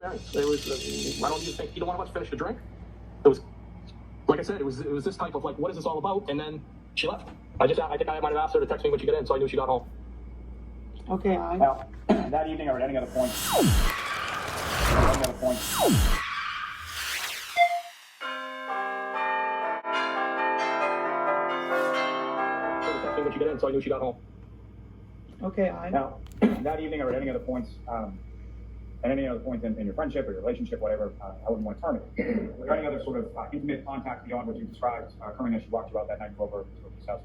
There was, I don't even think either one of us finished a drink. It was, like I said, it was this type of like, what is this all about? And then she left. I think I might have asked her to text me when she got in, so I knew she got home. Okay, Now, that evening or at any other point. Text me when she got in, so I knew she got home. okay, Now, that evening or at any other points, at any other point in your friendship or your relationship, whatever, I wouldn't want to terminate. Was there any other sort of intimate contact beyond what you described occurring as she walked you out that night over to his house?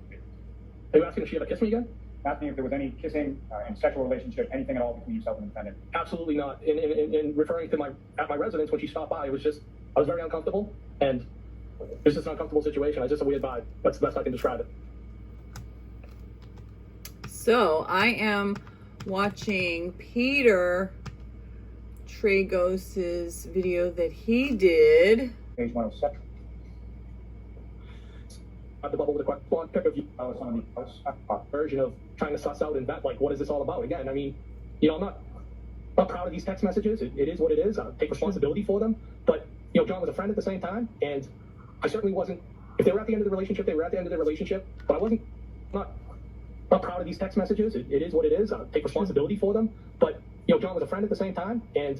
Are you asking if she ever kissed me again? Asking if there was any kissing in sexual relationship, anything at all between yourself and the defendant? Absolutely not. In referring to at my residence when she stopped by, I was very uncomfortable, and it was just an uncomfortable situation. I was just a weird vibe. That's the best I can describe it. So I am watching Peter Tragos's video that he did. Page 107. The bubble with a quant pick of you. Some of the version of trying to suss out and vet, like, what is this all about? Again, I mean, I'm not proud of these text messages. It is what it is. I take responsibility for them. But, John was a friend at the same time, and I certainly wasn't. If they were at the end of the relationship, they were at the end of the relationship. But I wasn't not proud of these text messages. It is what it is. I take responsibility for them. But, John was a friend at the same time, and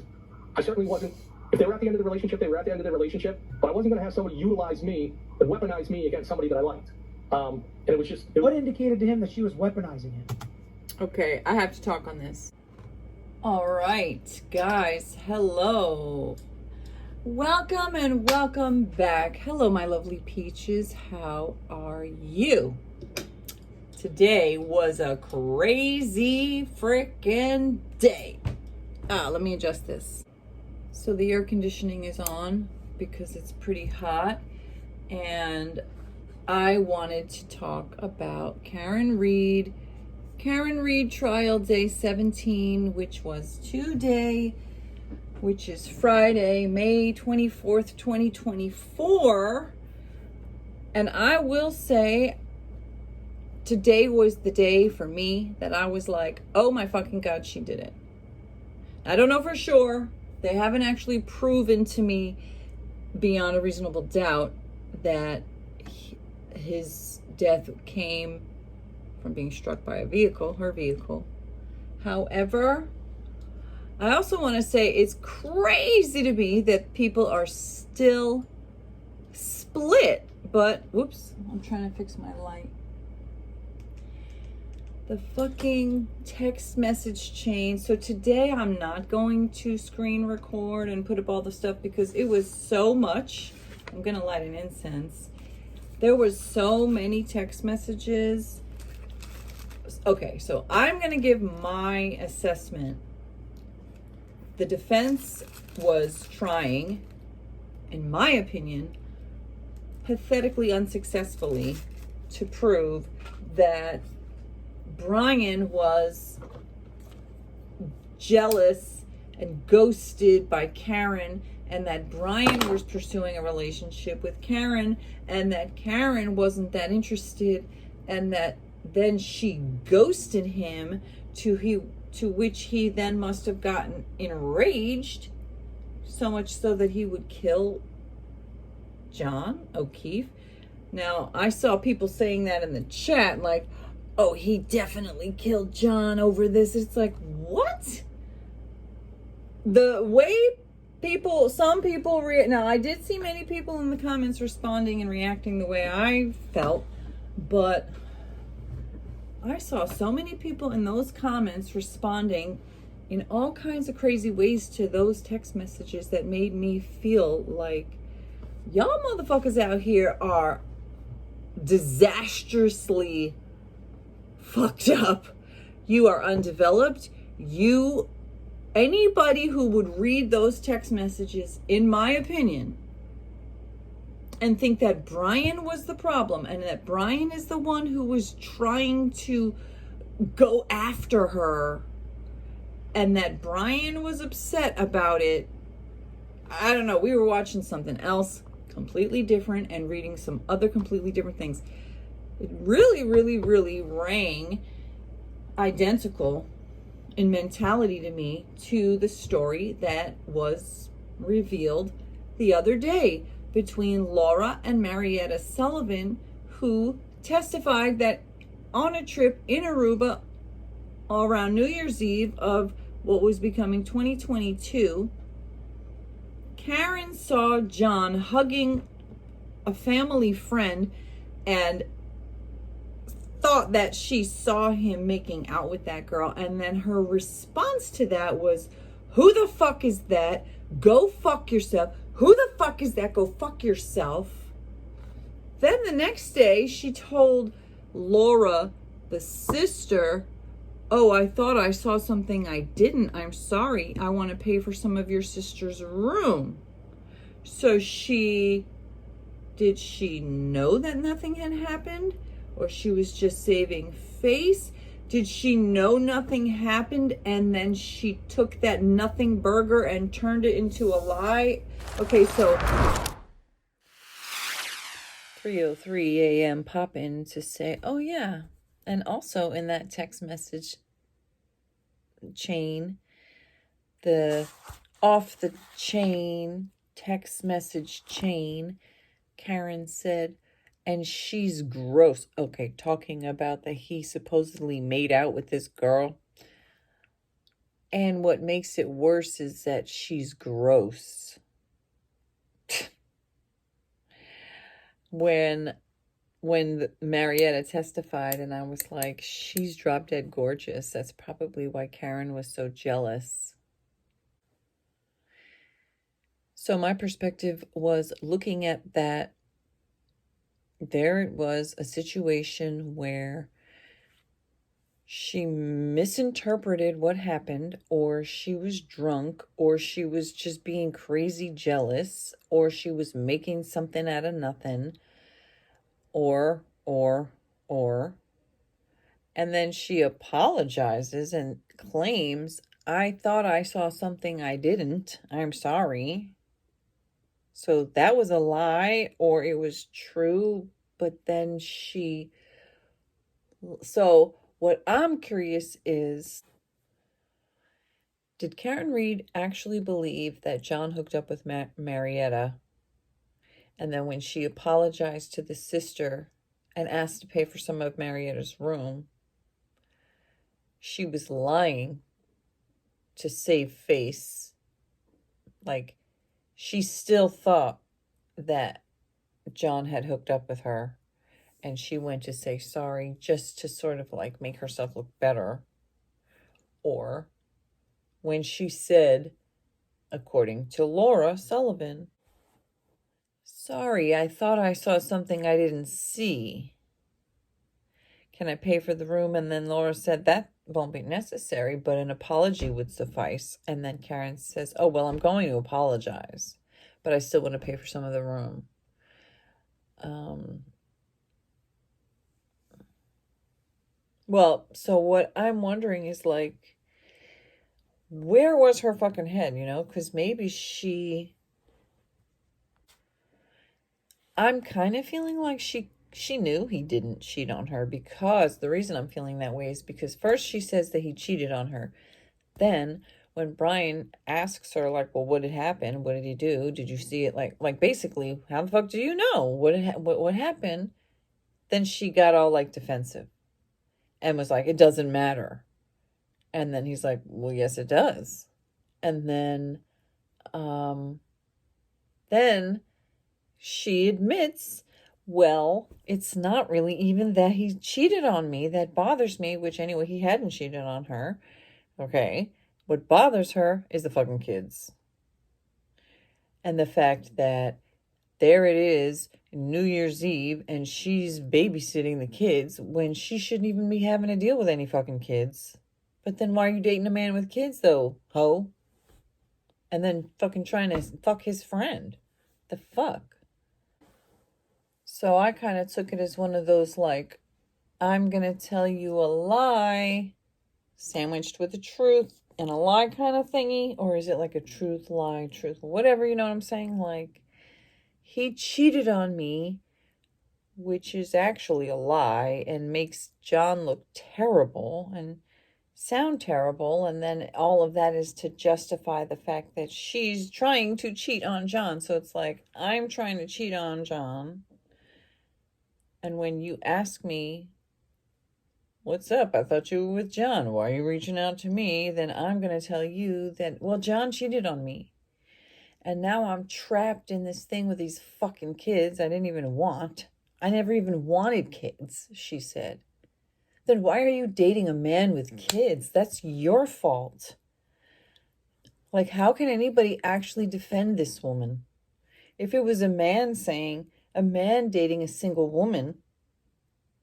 I certainly wasn't. If they were at the end of the relationship, they were at the end of the relationship. But I wasn't going to have somebody utilize me and weaponize me against somebody that I liked. And it was just. what indicated to him that she was weaponizing him? Okay, I have to talk on this. All right, guys, hello. Welcome and welcome back. Hello, my lovely peaches. How are you? Today was a crazy freaking day. Let me adjust this. So the air conditioning is on because it's pretty hot, and I wanted to talk about Karen Read trial day 17, which was today, which is Friday, May 24th, 2024. And I will say, today was the day for me that I was like, oh my fucking God, she did it. I don't know for sure. They haven't actually proven to me beyond a reasonable doubt that his death came from being struck by a vehicle, her vehicle. However, I also want to say it's crazy to me that people are still split. But, whoops, I'm trying to fix my light. The fucking text message chain. So today I'm not going to screen record and put up all the stuff because it was so much. I'm going to light an incense. There was so many text messages. Okay, so I'm going to give my assessment. The defense was trying, in my opinion, pathetically unsuccessfully, to prove that Brian was jealous and ghosted by Karen, and that Brian was pursuing a relationship with Karen, and that Karen wasn't that interested, and that then she ghosted him, to which he then must have gotten enraged, so much so that he would kill John O'Keefe. Now, I saw people saying that in the chat, like, oh, he definitely killed John over this. It's like, what? The way some people now, I did see many people in the comments responding and reacting the way I felt, but I saw so many people in those comments responding in all kinds of crazy ways to those text messages that made me feel like y'all motherfuckers out here are disastrously fucked up. You are undeveloped. Anybody who would read those text messages, in my opinion, and think that Brian was the problem and that Brian is the one who was trying to go after her and that Brian was upset about it. I don't know. We were watching something else completely different and reading some other completely different things. It really, really, really rang identical in mentality to me to the story that was revealed the other day between Laura and Marietta Sullivan, who testified that on a trip in Aruba around New Year's Eve of what was becoming 2022, Karen saw John hugging a family friend and thought that she saw him making out with that girl. And then her response to that was, who the fuck is that? Go fuck yourself. Who the fuck is that? Go fuck yourself. Then the next day, she told Laura, the sister, oh, I thought I saw something I didn't. I'm sorry. I want to pay for some of your sister's room. So did she know that nothing had happened? Or she was just saving face? Did she know nothing happened and then she took that nothing burger and turned it into a lie? Okay, so 3:03 a.m. pop in to say, oh yeah. And also in that text message chain, the off the chain text message chain, Karen said, and she's gross. Okay, talking about that he supposedly made out with this girl. And what makes it worse is that she's gross. When Marietta testified, and I was like, she's drop dead gorgeous. That's probably why Karen was so jealous. So my perspective was looking at that. There it was, a situation where she misinterpreted what happened, or she was drunk, or she was just being crazy jealous, or she was making something out of nothing, or, and then she apologizes and claims, I thought I saw something I didn't. I'm sorry. So that was a lie, or it was true, but then so what I'm curious is, did Karen Read actually believe that John hooked up with Marietta? And then when she apologized to the sister and asked to pay for some of Marietta's room, she was lying to save face. Like, she still thought that John had hooked up with her, and she went to say sorry just to sort of like make herself look better. Or when she said, according to Laura Sullivan, sorry, I thought I saw something I didn't see. Can I pay for the room? And then Laura said that won't be necessary, but an apology would suffice. And then Karen says, oh, well, I'm going to apologize, but I still want to pay for some of the room. Well, so what I'm wondering is, like, where was her fucking head, you know? Because maybe I'm kind of feeling like she knew he didn't cheat on her, because the reason I'm feeling that way is because first she says that he cheated on her. Then when Brian asks her, like, well, what had happened? What did he do? Did you see it? Like basically, how the fuck do you know what happened? Then she got all like defensive and was like, it doesn't matter. And then he's like, well, yes, it does. And then she admits, well, it's not really even that he cheated on me that bothers me, which anyway, he hadn't cheated on her. Okay. What bothers her is the fucking kids. And the fact that there it is, New Year's Eve, and she's babysitting the kids when she shouldn't even be having to deal with any fucking kids. But then why are you dating a man with kids, though, ho? And then fucking trying to fuck his friend. The fuck? So I kind of took it as one of those, like, I'm going to tell you a lie sandwiched with the truth and a lie kind of thingy. Or is it like a truth, lie, truth, whatever, you know what I'm saying? Like, he cheated on me, which is actually a lie and makes John look terrible. And sound terrible, and then all of that is to justify the fact that she's trying to cheat on John. So it's like, I'm trying to cheat on John, and when you ask me, what's up? I thought you were with John. Why are you reaching out to me? Then I'm going to tell you that, well, John cheated on me. And now I'm trapped in this thing with these fucking kids I didn't even want. I never even wanted kids, she said. Then why are you dating a man with kids? That's your fault. Like, how can anybody actually defend this woman? If it was a man dating a single woman,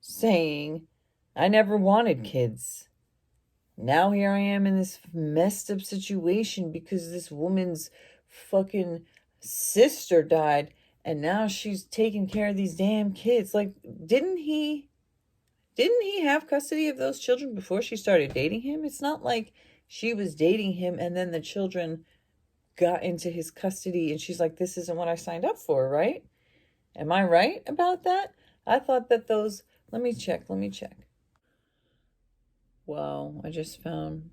saying, I never wanted kids. Now here I am in this messed up situation because this woman's fucking sister died, and now she's taking care of these damn kids. Like, didn't he have custody of those children before she started dating him? It's not like she was dating him and then the children got into his custody and she's like, this isn't what I signed up for, right? Am I right about that? I thought that those... Let me check. Wow, I just found...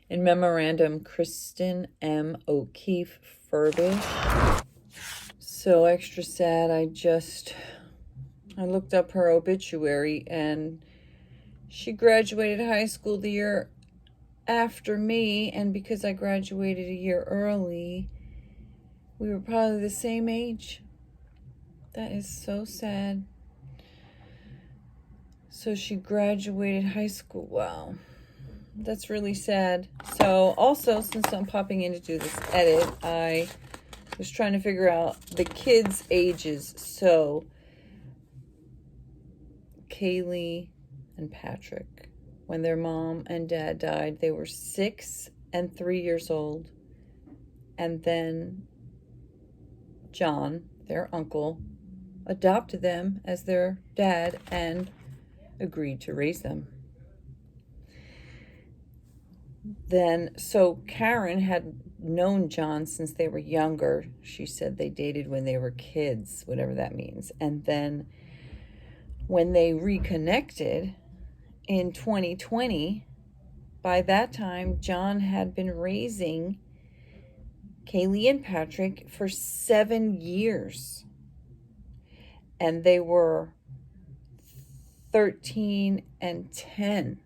In memorandum, Kristen O'Keefe Furbush. So extra sad. I looked up her obituary, and she graduated high school the year after me, and because I graduated a year early, we were probably the same age. That is so sad. So she graduated high school. Wow. That's really sad. So also, since I'm popping in to do this edit, I was trying to figure out the kids' ages. So Kaylee and Patrick, when their mom and dad died, they were 6 and 3 years old. And then John, their uncle, adopted them as their dad and agreed to raise them. Then, so Karen had known John since they were younger. She said they dated when they were kids, whatever that means. And then when they reconnected in 2020, by that time, John had been raising Kaylee and Patrick for 7 years. And they were 13 and 10.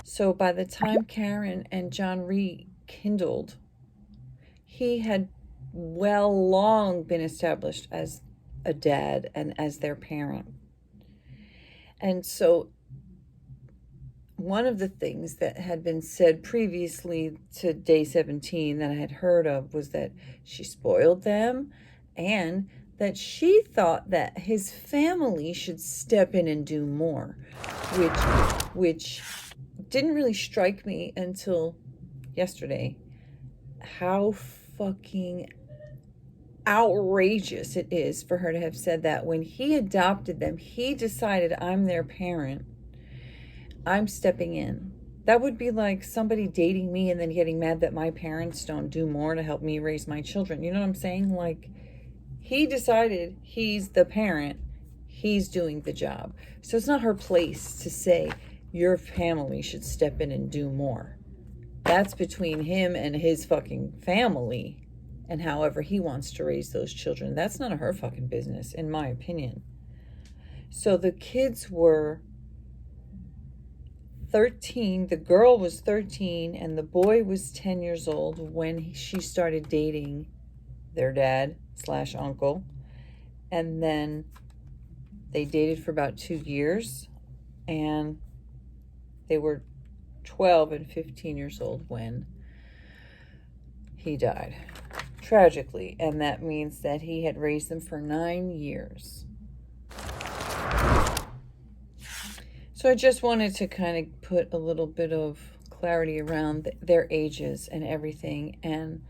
So by the time Karen and John rekindled, he had long been established as a dad and as their parent. And so one of the things that had been said previously to day 17 that I had heard of was that she spoiled them, and that she thought that his family should step in and do more, which didn't really strike me until yesterday. How fucking outrageous it is for her to have said that. When he adopted them, he decided, I'm their parent, I'm stepping in. That would be like somebody dating me and then getting mad that my parents don't do more to help me raise my children. You know what I'm saying? Like, he decided he's the parent, he's doing the job. So it's not her place to say your family should step in and do more. That's between him and his fucking family and however he wants to raise those children. That's none of her fucking business, in my opinion. So the kids were 13. The girl was 13 and the boy was 10 years old when she started dating their dad / uncle. And then they dated for about 2 years, and they were 12 and 15 years old when he died, tragically. And that means that he had raised them for 9 years. So I just wanted to kind of put a little bit of clarity around their ages and everything, and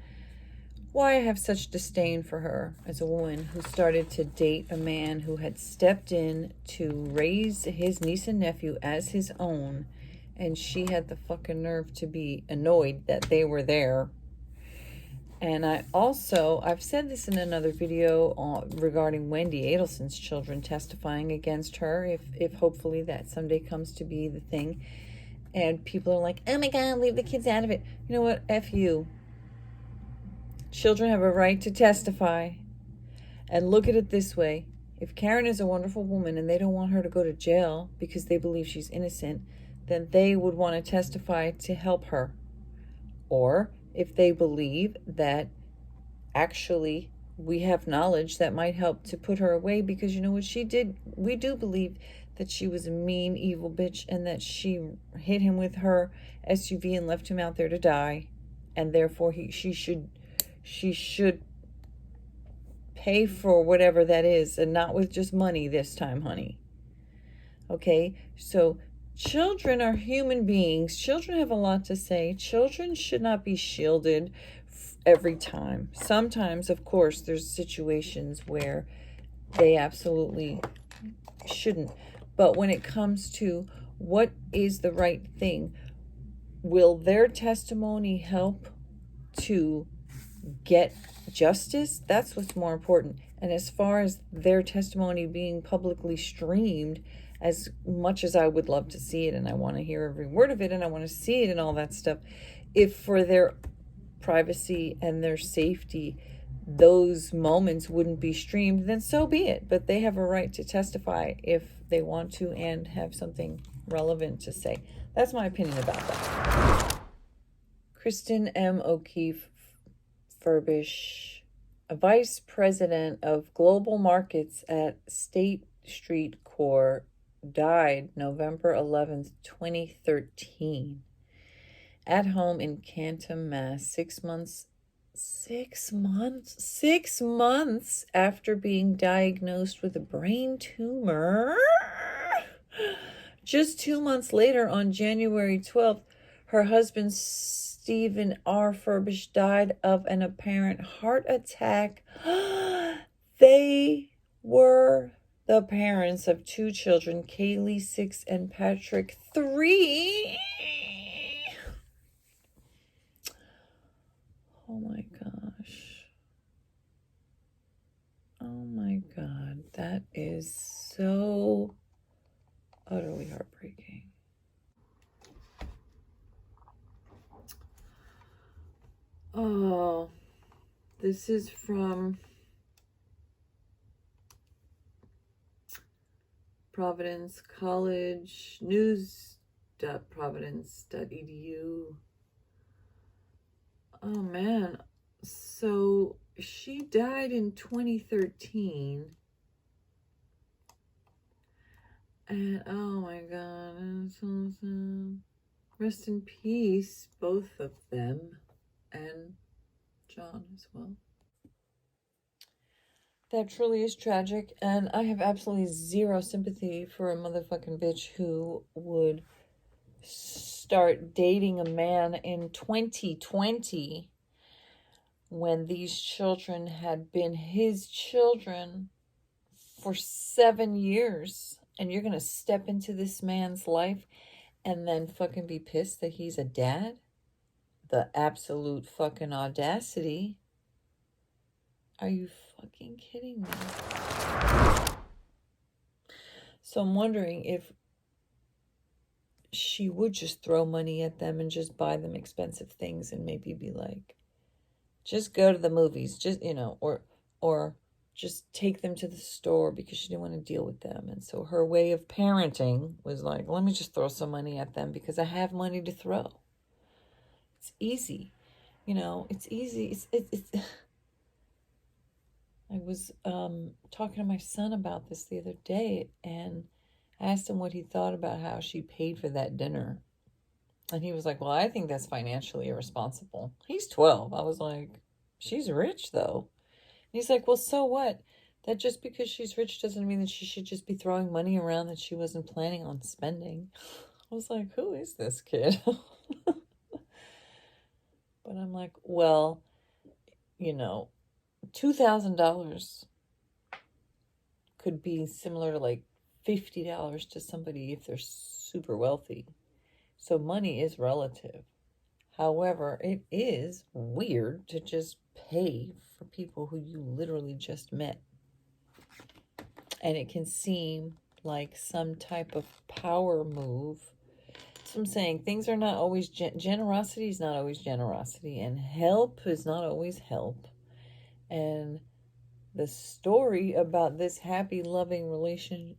why I have such disdain for her as a woman who started to date a man who had stepped in to raise his niece and nephew as his own, and she had the fucking nerve to be annoyed that they were there. And I've said this in another video regarding Wendy Adelson's children testifying against her, if hopefully that someday comes to be the thing. And people are like, oh my God, leave the kids out of it. You know what? F you. Children have a right to testify. And look at it this way. If Karen is a wonderful woman and they don't want her to go to jail because they believe she's innocent, then they would want to testify to help her. Or if they believe that actually we have knowledge that might help to put her away, because you know what she did? We do believe that she was a mean, evil bitch and that she hit him with her SUV and left him out there to die. And therefore she should pay for whatever that is, and not with just money this time, honey. Okay? So children are human beings. Children have a lot to say. Children should not be shielded every time. Sometimes, of course, there's situations where they absolutely shouldn't. But when it comes to what is the right thing, will their testimony help to get justice? That's what's more important. And as far as their testimony being publicly streamed, as much as I would love to see it, and I want to hear every word of it, and I want to see it and all that stuff, if for their privacy and their safety those moments wouldn't be streamed, then so be it. But they have a right to testify if they want to and have something relevant to say. That's my opinion about that. Kristen O'Keefe Furbush, a vice president of global markets at State Street Corp, died November 11th, 2013. At home in Canton, Mass, 6 months after being diagnosed with a brain tumor. Just 2 months later, on January 12th, her husband, Stephen R. Furbush, died of an apparent heart attack. They were the parents of 2 children, Kaylee, 6, and Patrick, 3. Oh my gosh. Oh my God. That is so utterly heartbreaking. Oh, this is from Providence College, news.providence.edu. Oh man, so she died in 2013. And oh my God, so sad. Rest in peace, both of them, and John as well. That truly is tragic, and I have absolutely zero sympathy for a motherfucking bitch who would start dating a man in 2020 when these children had been his children for 7 years. And you're going to step into this man's life and then fucking be pissed that he's a dad? The absolute fucking audacity. Are you fucking kidding me? So I'm wondering if she would just throw money at them and just buy them expensive things and maybe be like, just go to the movies, just, you know, or just take them to the store because she didn't want to deal with them. And so her way of parenting was like, let me just throw some money at them because I have money to throw. It's easy. You know, it's easy. It's I was talking to my son about this the other day and asked him what he thought about how she paid for that dinner. And he was like, well, I think that's financially irresponsible. He's 12. I was like, she's rich though. And he's like, well, so what? That just because she's rich doesn't mean that she should just be throwing money around that she wasn't planning on spending. I was like, who is this kid? But I'm like, well, you know, $2,000 could be similar to like $50 to somebody if they're super wealthy. So money is relative. However, it is weird to just pay for people who you literally just met. And it can seem like some type of power move That's what I'm saying. Things are not always, generosity is not always generosity, and help is not always help. And the story about this happy, loving relationship,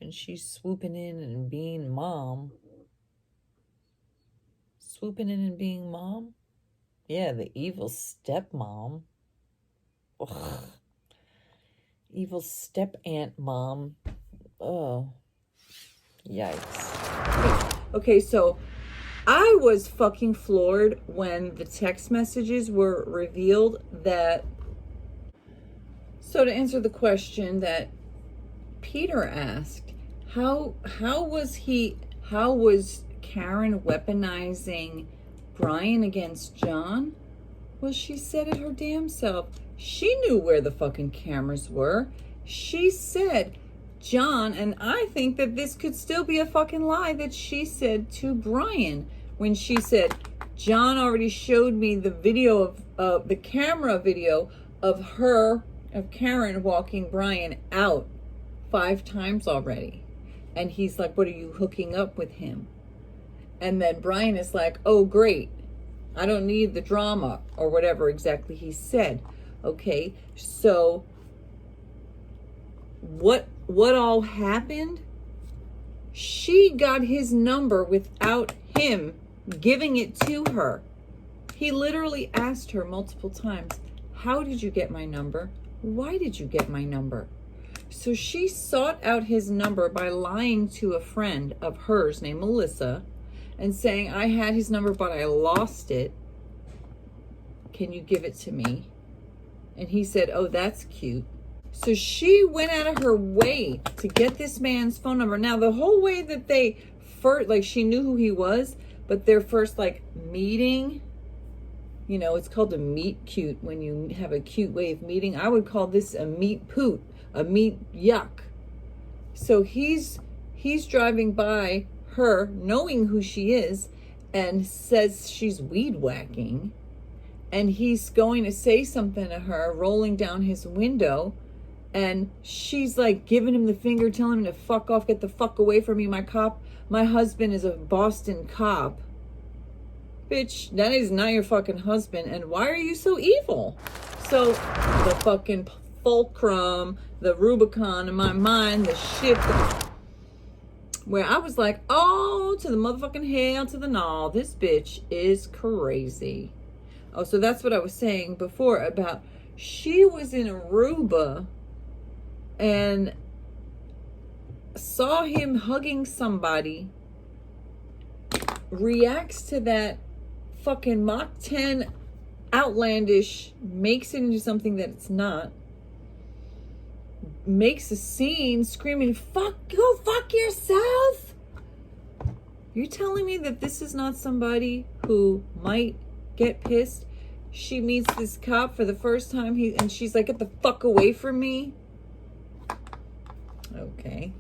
and she's swooping in and being mom. Yeah, the evil stepmom. Ugh. Evil step-aunt mom. Oh. Yikes. Okay, so I was fucking floored when the text messages were revealed that... So to answer the question that Peter asked, how was Karen weaponizing Brian against John? Well, she said it her damn self. She knew where the fucking cameras were. She said, John, and I think that this could still be a fucking lie that she said to Brian when she said, John already showed me the video of the camera video of Karen walking Brian out 5 times already. And he's like, what, are you hooking up with him? And then Brian is like, oh, great. I don't need the drama, or whatever exactly he said. Okay, so what all happened? She got his number without him giving it to her. He literally asked her multiple times, how did you get my number? Why did you get my number? So she sought out his number by lying to a friend of hers named Melissa and saying, I had his number, but I lost it. Can you give it to me? And he said, oh, that's cute. So she went out of her way to get this man's phone number. Now, the whole way that they first, like, she knew who he was, but their first, like, meeting, you know, it's called a meet cute when you have a cute way of meeting. I would call this a meet poot, a meet yuck. So he's driving by her, knowing who she is, and says she's weed whacking. And he's going to say something to her, rolling down his window. And she's like giving him the finger, telling him to fuck off, get the fuck away from me. My husband is a Boston cop. Bitch, that is not your fucking husband. And why are you so evil? So the fucking fulcrum, the Rubicon in my mind, the shit where I was like, oh, to the motherfucking hell, to the gnaw. This bitch is crazy. Oh, so that's what I was saying before about she was in Aruba and saw him hugging somebody, reacts to that fucking Mach 10 outlandish, makes it into something that it's not, makes a scene screaming, go fuck yourself. You're telling me that this is not somebody who might get pissed? She meets this cop for the first time, and she's like, get the fuck away from me. Okay.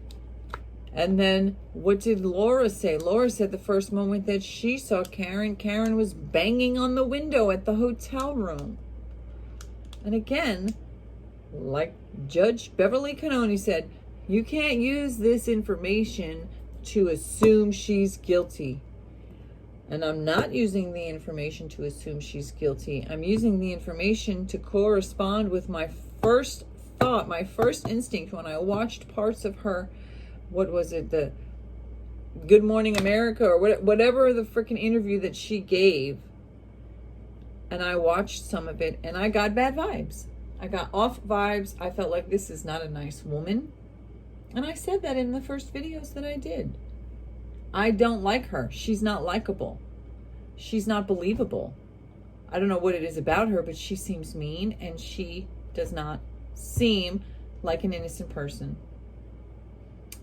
And then what did Laura say? Laura said the first moment that she saw Karen was banging on the window at the hotel room. And again, like Judge Beverly Cannoni said, you can't use this information to assume she's guilty. And I'm not using the information to assume she's guilty. I'm using the information to correspond with my first thought, my first instinct when I watched parts of her, what was it, the Good Morning America or whatever the freaking interview that she gave. And I watched some of it and I got bad vibes. I got off vibes. I felt like this is not a nice woman. And I said that in the first videos that I did. I don't like her. She's not likable. She's not believable. I don't know what it is about her, but she seems mean and she does not seem like an innocent person.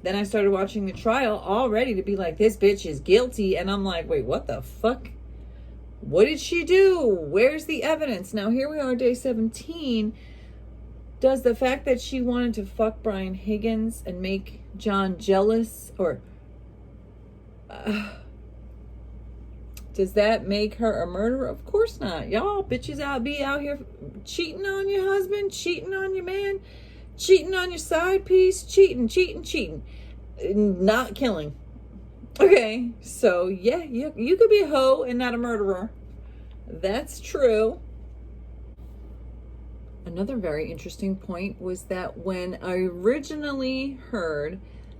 Then I started watching the trial all ready to be like, this bitch is guilty. And I'm like, wait, what the fuck? What did she do? Where's the evidence? Now here we are, day 17. Does the fact that she wanted to fuck Brian Higgins and make John jealous, or does that make her a murderer? Of course not. Y'all bitches be out here cheating on your husband, cheating on your man, cheating on your side piece, cheating. not killing. Okay, so yeah, you could be a hoe and not a murderer. That's true. Another very interesting point was that when I originally heard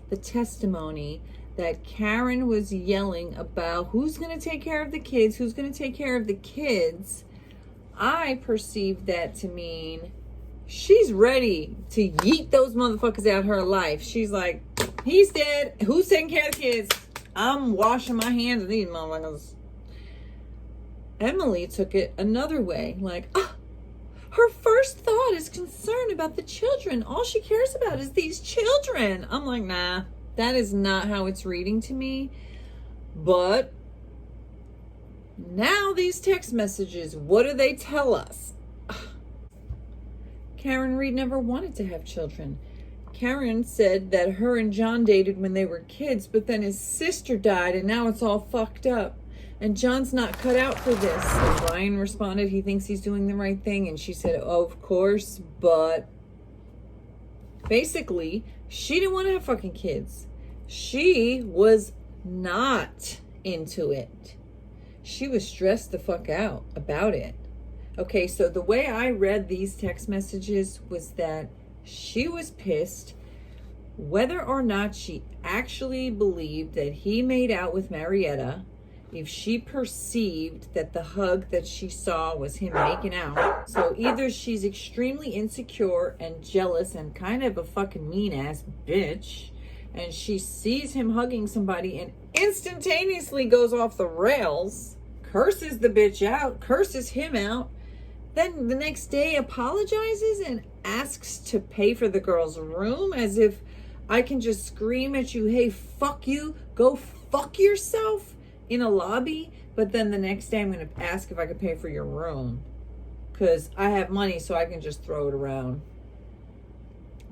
the testimony that Karen was yelling about who's going to take care of the kids, I perceived that to mean she's ready to yeet those motherfuckers out of her life. She's like, he's dead. Who's taking care of the kids? I'm washing my hands of these motherfuckers. Emily took it another way. Like, her first thought is concern about the children. All she cares about is these children. I'm like, nah, that is not how it's reading to me. But now these text messages, what do they tell us? Karen Read never wanted to have children. Karen said that her and John dated when they were kids, but then his sister died and now it's all fucked up. And John's not cut out for this. And Brian responded, he thinks he's doing the right thing. And she said, oh, of course, but basically, she didn't want to have fucking kids. She was not into it. She was stressed the fuck out about it. Okay, so the way I read these text messages was that she was pissed whether or not she actually believed that he made out with Marietta. If she perceived that the hug that she saw was him making out. So either she's extremely insecure and jealous and kind of a fucking mean ass bitch, and she sees him hugging somebody and instantaneously goes off the rails, curses the bitch out, curses him out, then the next day apologizes and asks to pay for the girl's room, as if I can just scream at you, hey, fuck you, go fuck yourself, in a lobby, but then the next day I'm going to ask if I could pay for your room because I have money so I can just throw it around.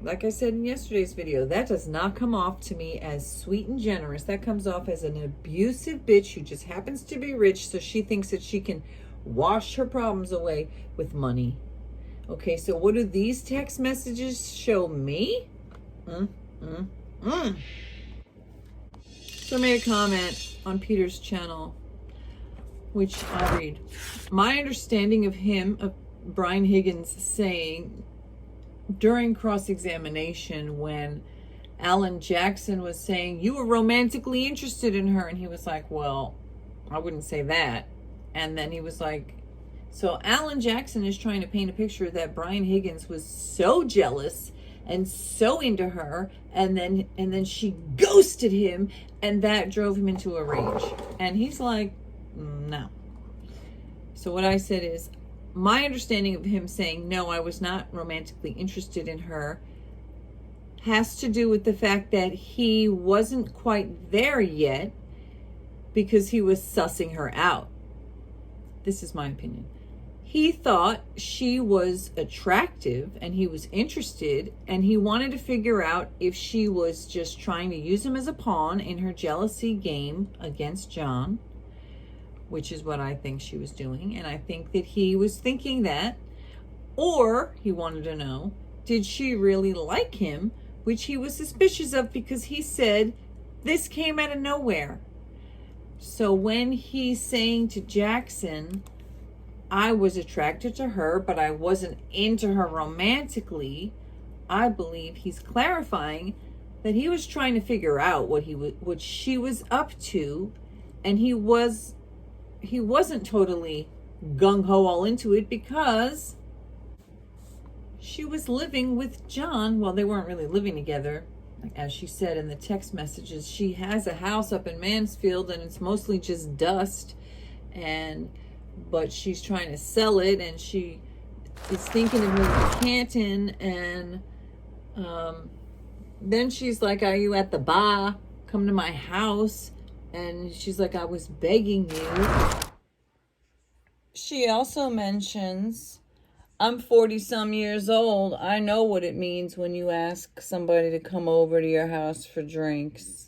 Like I said in yesterday's video, that does not come off to me as sweet and generous. That comes off as an abusive bitch who just happens to be rich, so she thinks that she can wash her problems away with money. Okay, so what do these text messages show me? So I made a comment on Peter's channel, which I'll read. My understanding of him, of Brian Higgins, saying during cross-examination when Alan Jackson was saying, you were romantically interested in her. And he was like, well, I wouldn't say that. And then he was like, so Alan Jackson is trying to paint a picture that Brian Higgins was so jealous and so into her, and then she ghosted him, and that drove him into a rage. And he's like, no. So what I said is, my understanding of him saying, no, I was not romantically interested in her, has to do with the fact that he wasn't quite there yet because he was sussing her out. This is my opinion. He thought she was attractive and he was interested, and he wanted to figure out if she was just trying to use him as a pawn in her jealousy game against John, which is what I think she was doing. And I think that he was thinking that, or he wanted to know, did she really like him, which he was suspicious of because he said this came out of nowhere. So when he's saying to Jackson, I was attracted to her, but I wasn't into her romantically, I believe he's clarifying that he was trying to figure out what she was up to, and he wasn't totally gung-ho all into it because she was living with John. Well, they weren't really living together. As she said in the text messages, she has a house up in Mansfield and it's mostly just dust, but she's trying to sell it, and she is thinking of moving to Canton. And then she's like, are you at the bar? Come to my house. And she's like, I was begging you. She also mentions, I'm 40 some years old. I know what it means when you ask somebody to come over to your house for drinks.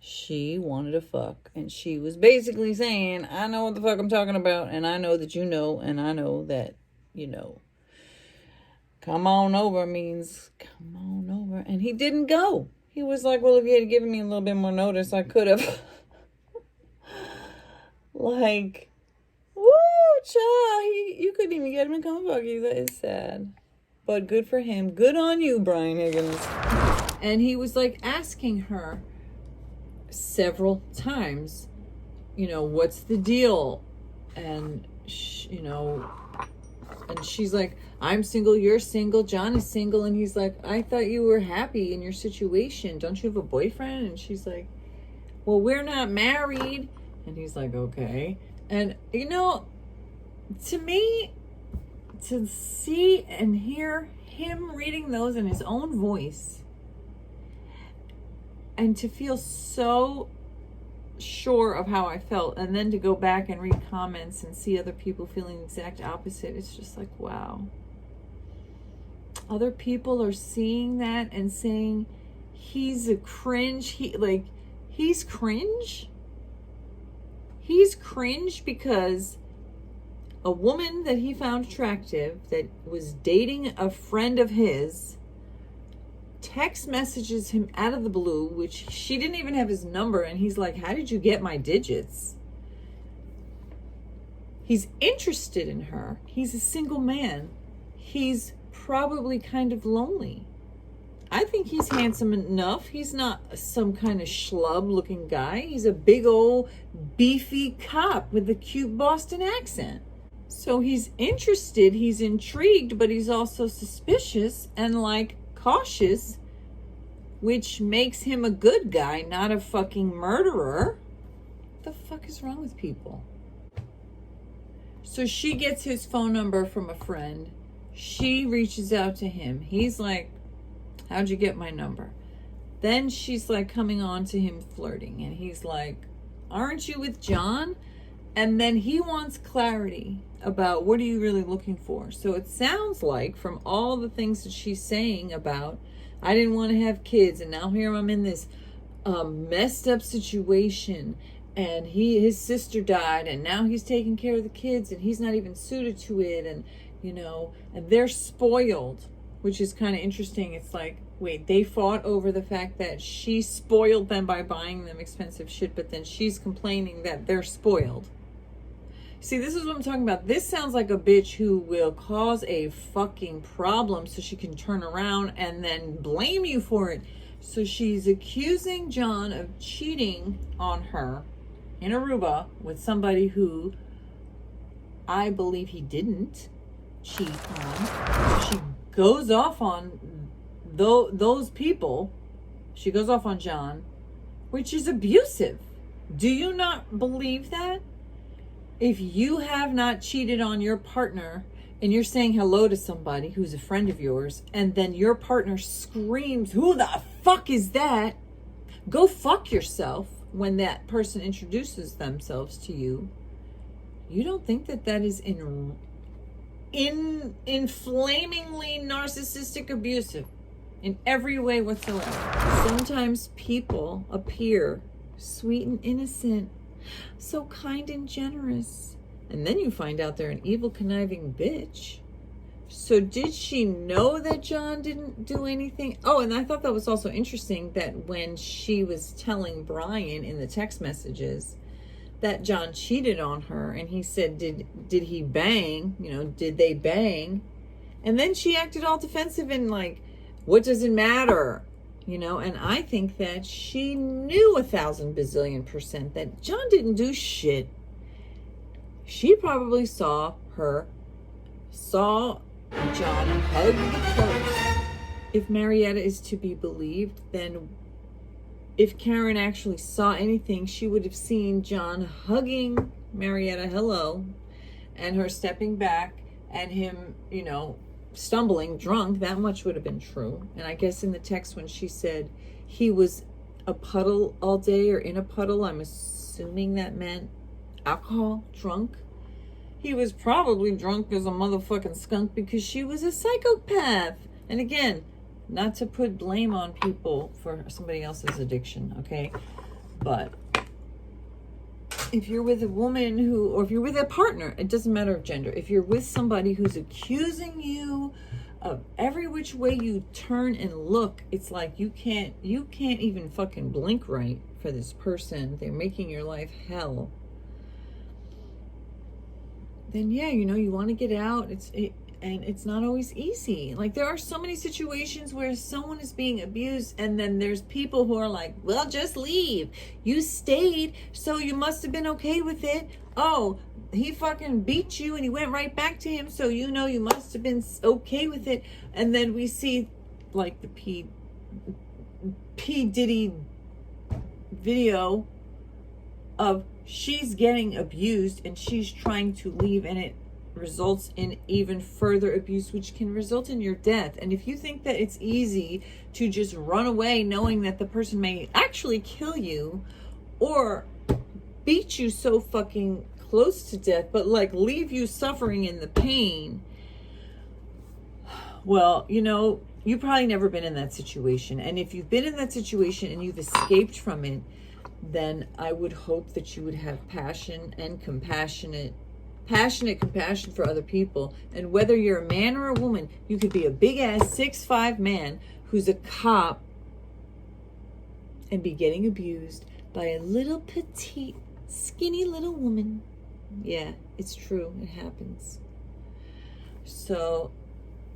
She wanted to fuck, and she was basically saying, I know what the fuck I'm talking about, and I know that you know, and I know that you know. Come on over means come on over. And he didn't go. He was like, well, if you had given me a little bit more notice, I could have. Like, woo, child. You couldn't even get him to come fuck you. That is sad. But good for him. Good on you, Brian Higgins. And he was like asking her several times, you know, what's the deal? And, you know, and she's like, I'm single, you're single, John is single. And he's like, I thought you were happy in your situation. Don't you have a boyfriend? And she's like, well, we're not married. And he's like, okay. And, you know, to me, to see and hear him reading those in his own voice, and to feel so sure of how I felt, and then to go back and read comments and see other people feeling the exact opposite, it's just like, wow. Other people are seeing that and saying he's a cringe. He's cringe. He's cringe because a woman that he found attractive, that was dating a friend of his, text messages him out of the blue, which she didn't even have his number, and he's like, how did you get my digits? He's interested in her. He's a single man. He's probably kind of lonely. I think he's handsome enough. He's not some kind of schlub looking guy. He's a big old beefy cop with a cute Boston accent. So he's interested, he's intrigued, but he's also suspicious and like cautious, which makes him a good guy, not a fucking murderer. What the fuck is wrong with people? So she gets his phone number from a friend. She reaches out to him. He's like, how'd you get my number? Then she's like coming on to him flirting, and he's like, aren't you with John? And then he wants clarity about what are you really looking for. So it sounds like from all the things that she's saying about, I didn't want to have kids, and now here I'm in this messed up situation, and his sister died, and now he's taking care of the kids, and he's not even suited to it, and you know, and they're spoiled, which is kind of interesting. It's like, wait, they fought over the fact that she spoiled them by buying them expensive shit, but then she's complaining that they're spoiled. See, this is what I'm talking about. This sounds like a bitch who will cause a fucking problem so she can turn around and then blame you for it. So she's accusing John of cheating on her in Aruba with somebody who I believe he didn't cheat on. She goes off on those people. She goes off on John, which is abusive. Do you not believe that? If you have not cheated on your partner and you're saying hello to somebody who's a friend of yours, and then your partner screams, who the fuck is that? Go fuck yourself when that person introduces themselves to you. You don't think that that is inflamingly narcissistic abusive in every way whatsoever? Sometimes people appear sweet and innocent, so kind and generous, and then you find out they're an evil, conniving bitch. So did she know that John didn't do anything? Oh, and I thought that was also interesting that when she was telling Brian in the text messages that John cheated on her, and he said, did he bang? You know, did they bang? And then she acted all defensive and like, what does it matter? You know, and I think that she knew 1,000 bazillion% that John didn't do shit. She probably saw John hug the clothes. If Marietta is to be believed, then if Karen actually saw anything, she would have seen John hugging Marietta, hello, and her stepping back, and him, you know, stumbling drunk. That much would have been true. And I guess in the text when she said he was a puddle all day, or in a puddle, I'm assuming that meant alcohol, drunk. He was probably drunk as a motherfucking skunk because she was a psychopath. And again, not to put blame on people for somebody else's addiction, okay? But if you're with a woman or if you're with a partner, it doesn't matter of gender. If you're with somebody who's accusing you of every which way you turn and look, it's like you can't even fucking blink right for this person. They're making your life hell. Then yeah, you know, you want to get out. And it's not always easy. Like, there are so many situations where someone is being abused, and then there's people who are like, well, just leave. You stayed, so you must have been okay with it. Oh, he fucking beat you and he went right back to him, so you know you must have been okay with it. And then we see like the P Diddy video of she's getting abused and she's trying to leave, and it results in even further abuse, which can result in your death. And if you think that it's easy to just run away knowing that the person may actually kill you or beat you so fucking close to death, but like leave you suffering in the pain, well, you know, you've probably never been in that situation. And if you've been in that situation and you've escaped from it, then I would hope that you would have passion and passionate compassion for other people. And whether you're a man or a woman, you could be a big ass 6'5" man who's a cop and be getting abused by a little petite, skinny little woman. Yeah, it's true. It happens. So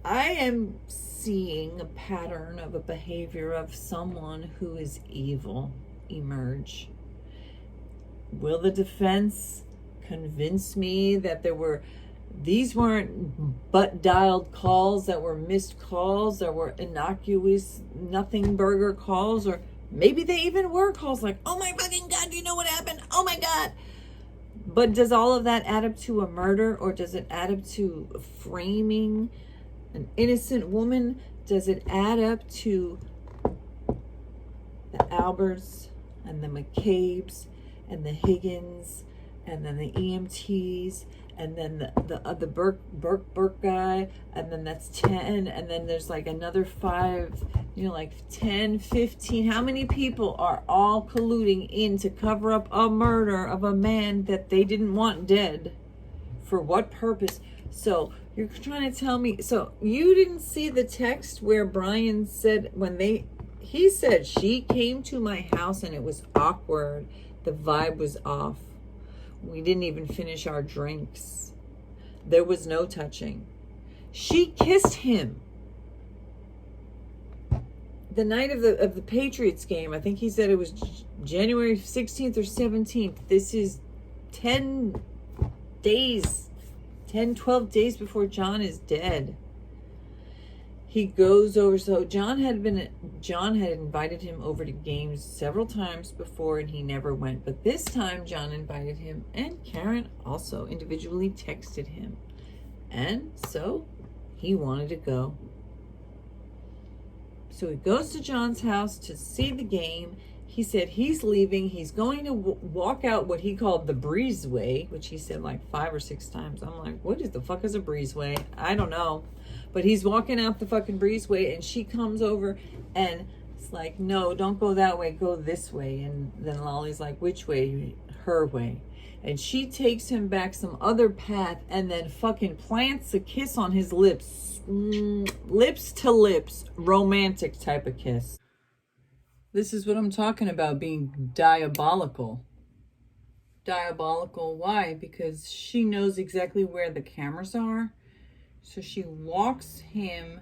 I am seeing a pattern of a behavior of someone who is evil emerge. Will the defense convince me that these weren't butt-dialed calls, that were missed calls, that were innocuous nothing burger calls, or maybe they even were calls like, oh my fucking God, do you know what happened? Oh my God. But does all of that add up to a murder, or does it add up to framing an innocent woman? Does it add up to the Alberts and the McCabe's and the Higgins and then the EMTs, and then the Burke guy, and then that's 10, and then there's like another 5, you know, like 10, 15. How many people are all colluding in to cover up a murder of a man that they didn't want dead? For what purpose? So you're trying to tell me, so you didn't see the text where Brian said, he said she came to my house and it was awkward. The vibe was off. We didn't even finish our drinks. There was no touching. She kissed him the night of the Patriots game. I think he said it was January 16th or 17th. This is 12 days before John is dead. He goes over. So John had invited him over to games several times before, and he never went. But this time John invited him, and Karen also individually texted him. And so he wanted to go. So he goes to John's house to see the game. He said he's leaving. He's going to walk out what he called the breezeway, which he said like 5 or 6 times. I'm like, what the fuck is a breezeway? I don't know. But he's walking out the fucking breezeway, and she comes over and it's like, no, don't go that way, go this way. And then Lolly's like, which way? Her way. And she takes him back some other path and then fucking plants a kiss on his lips. Lips to lips, romantic type of kiss. This is what I'm talking about, being diabolical. Diabolical, why? Because she knows exactly where the cameras are. So she walks him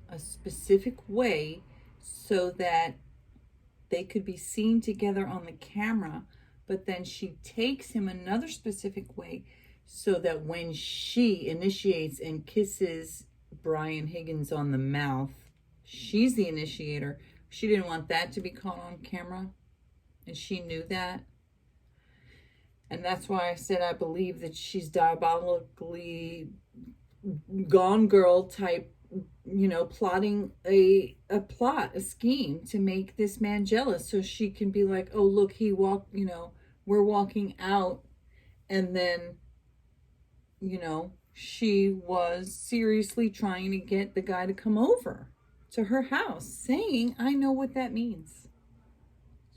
a specific way so that they could be seen together on the camera. But then she takes him another specific way so that when she initiates and kisses Brian Higgins on the mouth, she's the initiator. She didn't want that to be caught on camera, and she knew that. And that's why I said I believe that she's diabolically Gone Girl type, you know, plotting a scheme to make this man jealous, so she can be like, oh, look, we're walking out, and then, you know, she was seriously trying to get the guy to come over to her house, saying, I know what that means.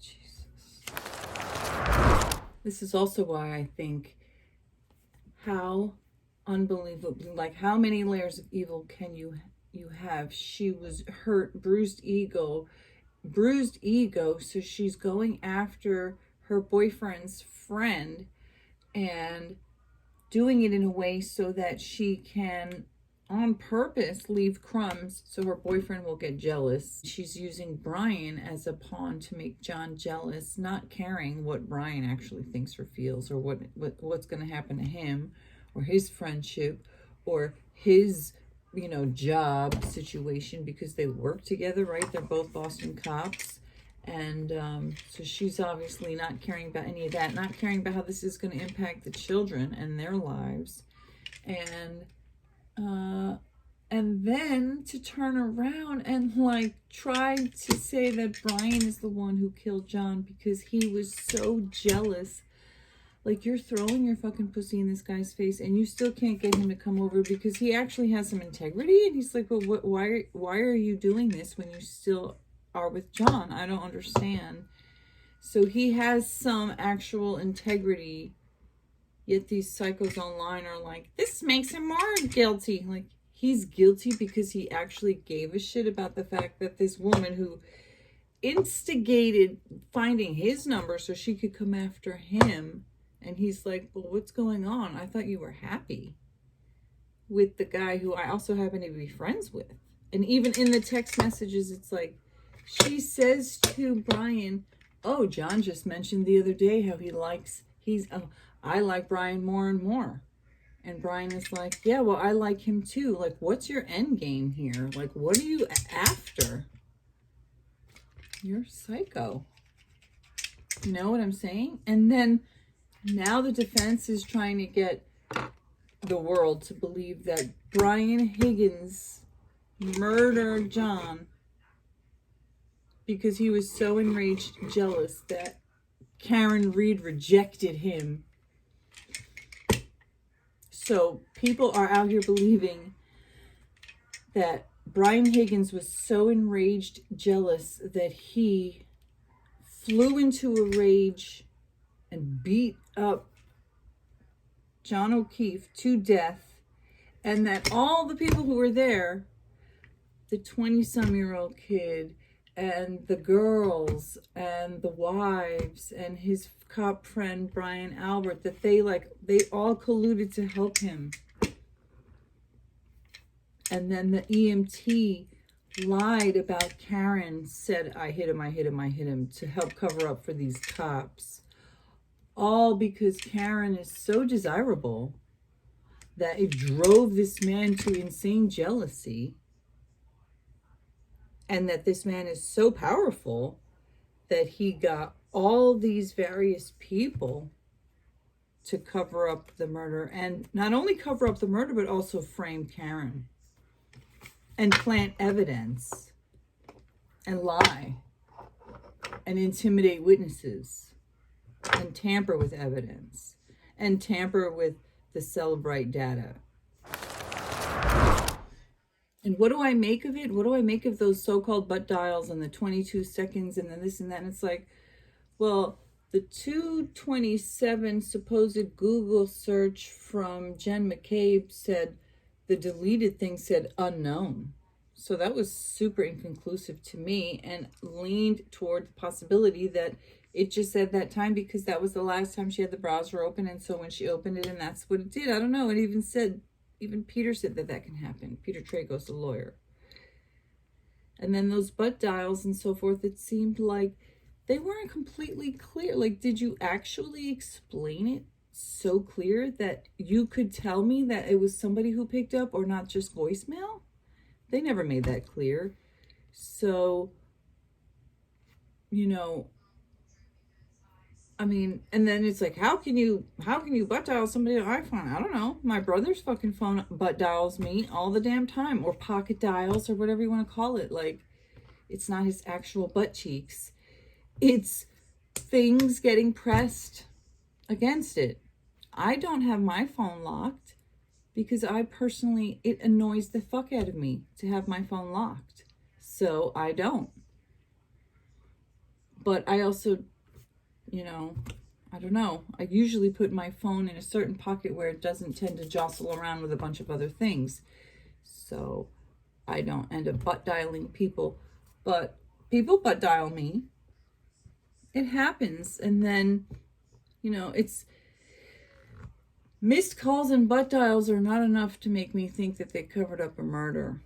Jesus. This is also why I think how unbelievably, like, how many layers of evil can you you have she was hurt, bruised ego, so she's going after her boyfriend's friend and doing it in a way so that she can on purpose leave crumbs so her boyfriend will get jealous. She's using Brian as a pawn to make John jealous, not caring what Brian actually thinks or feels, or what's going to happen to him or his friendship or his job situation, because they work together, right? They're both Boston cops. And so she's obviously not caring about any of that, not caring about how this is going to impact the children and their lives. And then to turn around and like try to say that Brian is the one who killed John because he was so jealous. Like, you're throwing your fucking pussy in this guy's face and you still can't get him to come over because he actually has some integrity. And he's like, well, why are you doing this when you still are with John? I don't understand. So he has some actual integrity, yet these psychos online are like, this makes him more guilty. Like, he's guilty because he actually gave a shit about the fact that this woman who instigated finding his number so she could come after him, and he's like, well, what's going on? I thought you were happy with the guy who I also happen to be friends with. And even in the text messages, it's like, she says to Brian, oh, John just mentioned the other day how I like Brian more and more. And Brian is like, yeah, well, I like him too. Like, what's your end game here? Like, what are you after? You're psycho. You know what I'm saying? And then now the defense is trying to get the world to believe that Brian Higgins murdered John because he was so enraged, jealous that Karen Read rejected him. So people are out here believing that Brian Higgins was so enraged, jealous, that he flew into a rage and beat up John O'Keefe to death, and that all the people who were there, the 20-some-year-old kid and the girls and the wives and his cop friend Brian Albert, that they all colluded to help him. And then the EMT lied about Karen, said, I hit him to help cover up for these cops. All because Karen is so desirable that it drove this man to insane jealousy. And that this man is so powerful that he got all these various people to cover up the murder. And not only cover up the murder, but also frame Karen. And plant evidence. And lie. And intimidate witnesses. And tamper with evidence. And tamper with the Celebrite data. And what do I make of it? What do I make of those so-called butt dials and the 22 seconds and then this and that? And it's like, well, the 227 supposed Google search from Jen McCabe said, the deleted thing said unknown. So that was super inconclusive to me and leaned toward the possibility that it just said that time because that was the last time she had the browser open. And so when she opened it, and that's what it did. I don't know. It even said, even Peter said that can happen. Peter Tragos, the lawyer. And then those butt dials and so forth, it seemed like they weren't completely clear. Like, did you actually explain it so clear that you could tell me that it was somebody who picked up or not just voicemail? They never made that clear. So, I mean, and then it's like, how can you butt dial somebody on iPhone? I don't know. My brother's fucking phone butt dials me all the damn time, or pocket dials, or whatever you want to call it. Like, it's not his actual butt cheeks. It's things getting pressed against it. I don't have my phone locked because it annoys the fuck out of me to have my phone locked. So I don't. But I also, I don't know. I usually put my phone in a certain pocket where it doesn't tend to jostle around with a bunch of other things. So I don't end up butt dialing people, but people butt dial me. It happens. And then, you know, it's missed calls and butt dials are not enough to make me think that they covered up a murder.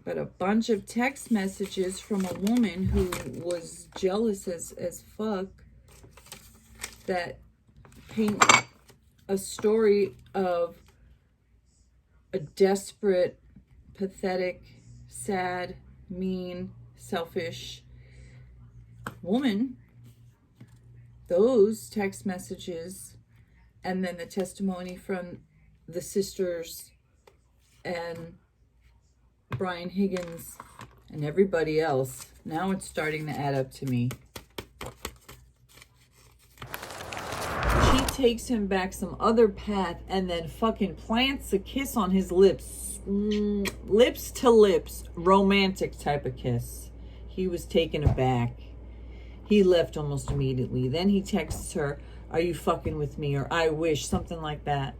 But a bunch of text messages from a woman who was jealous as fuck that paint a story of a desperate, pathetic, sad, mean, selfish woman. Those text messages and then the testimony from the sisters and Brian Higgins and everybody else. Now it's starting to add up to me. She takes him back some other path and then fucking plants a kiss on his lips. Lips to lips. Romantic type of kiss. He was taken aback. He left almost immediately. Then he texts her, "Are you fucking with me?" or "I wish," something like that.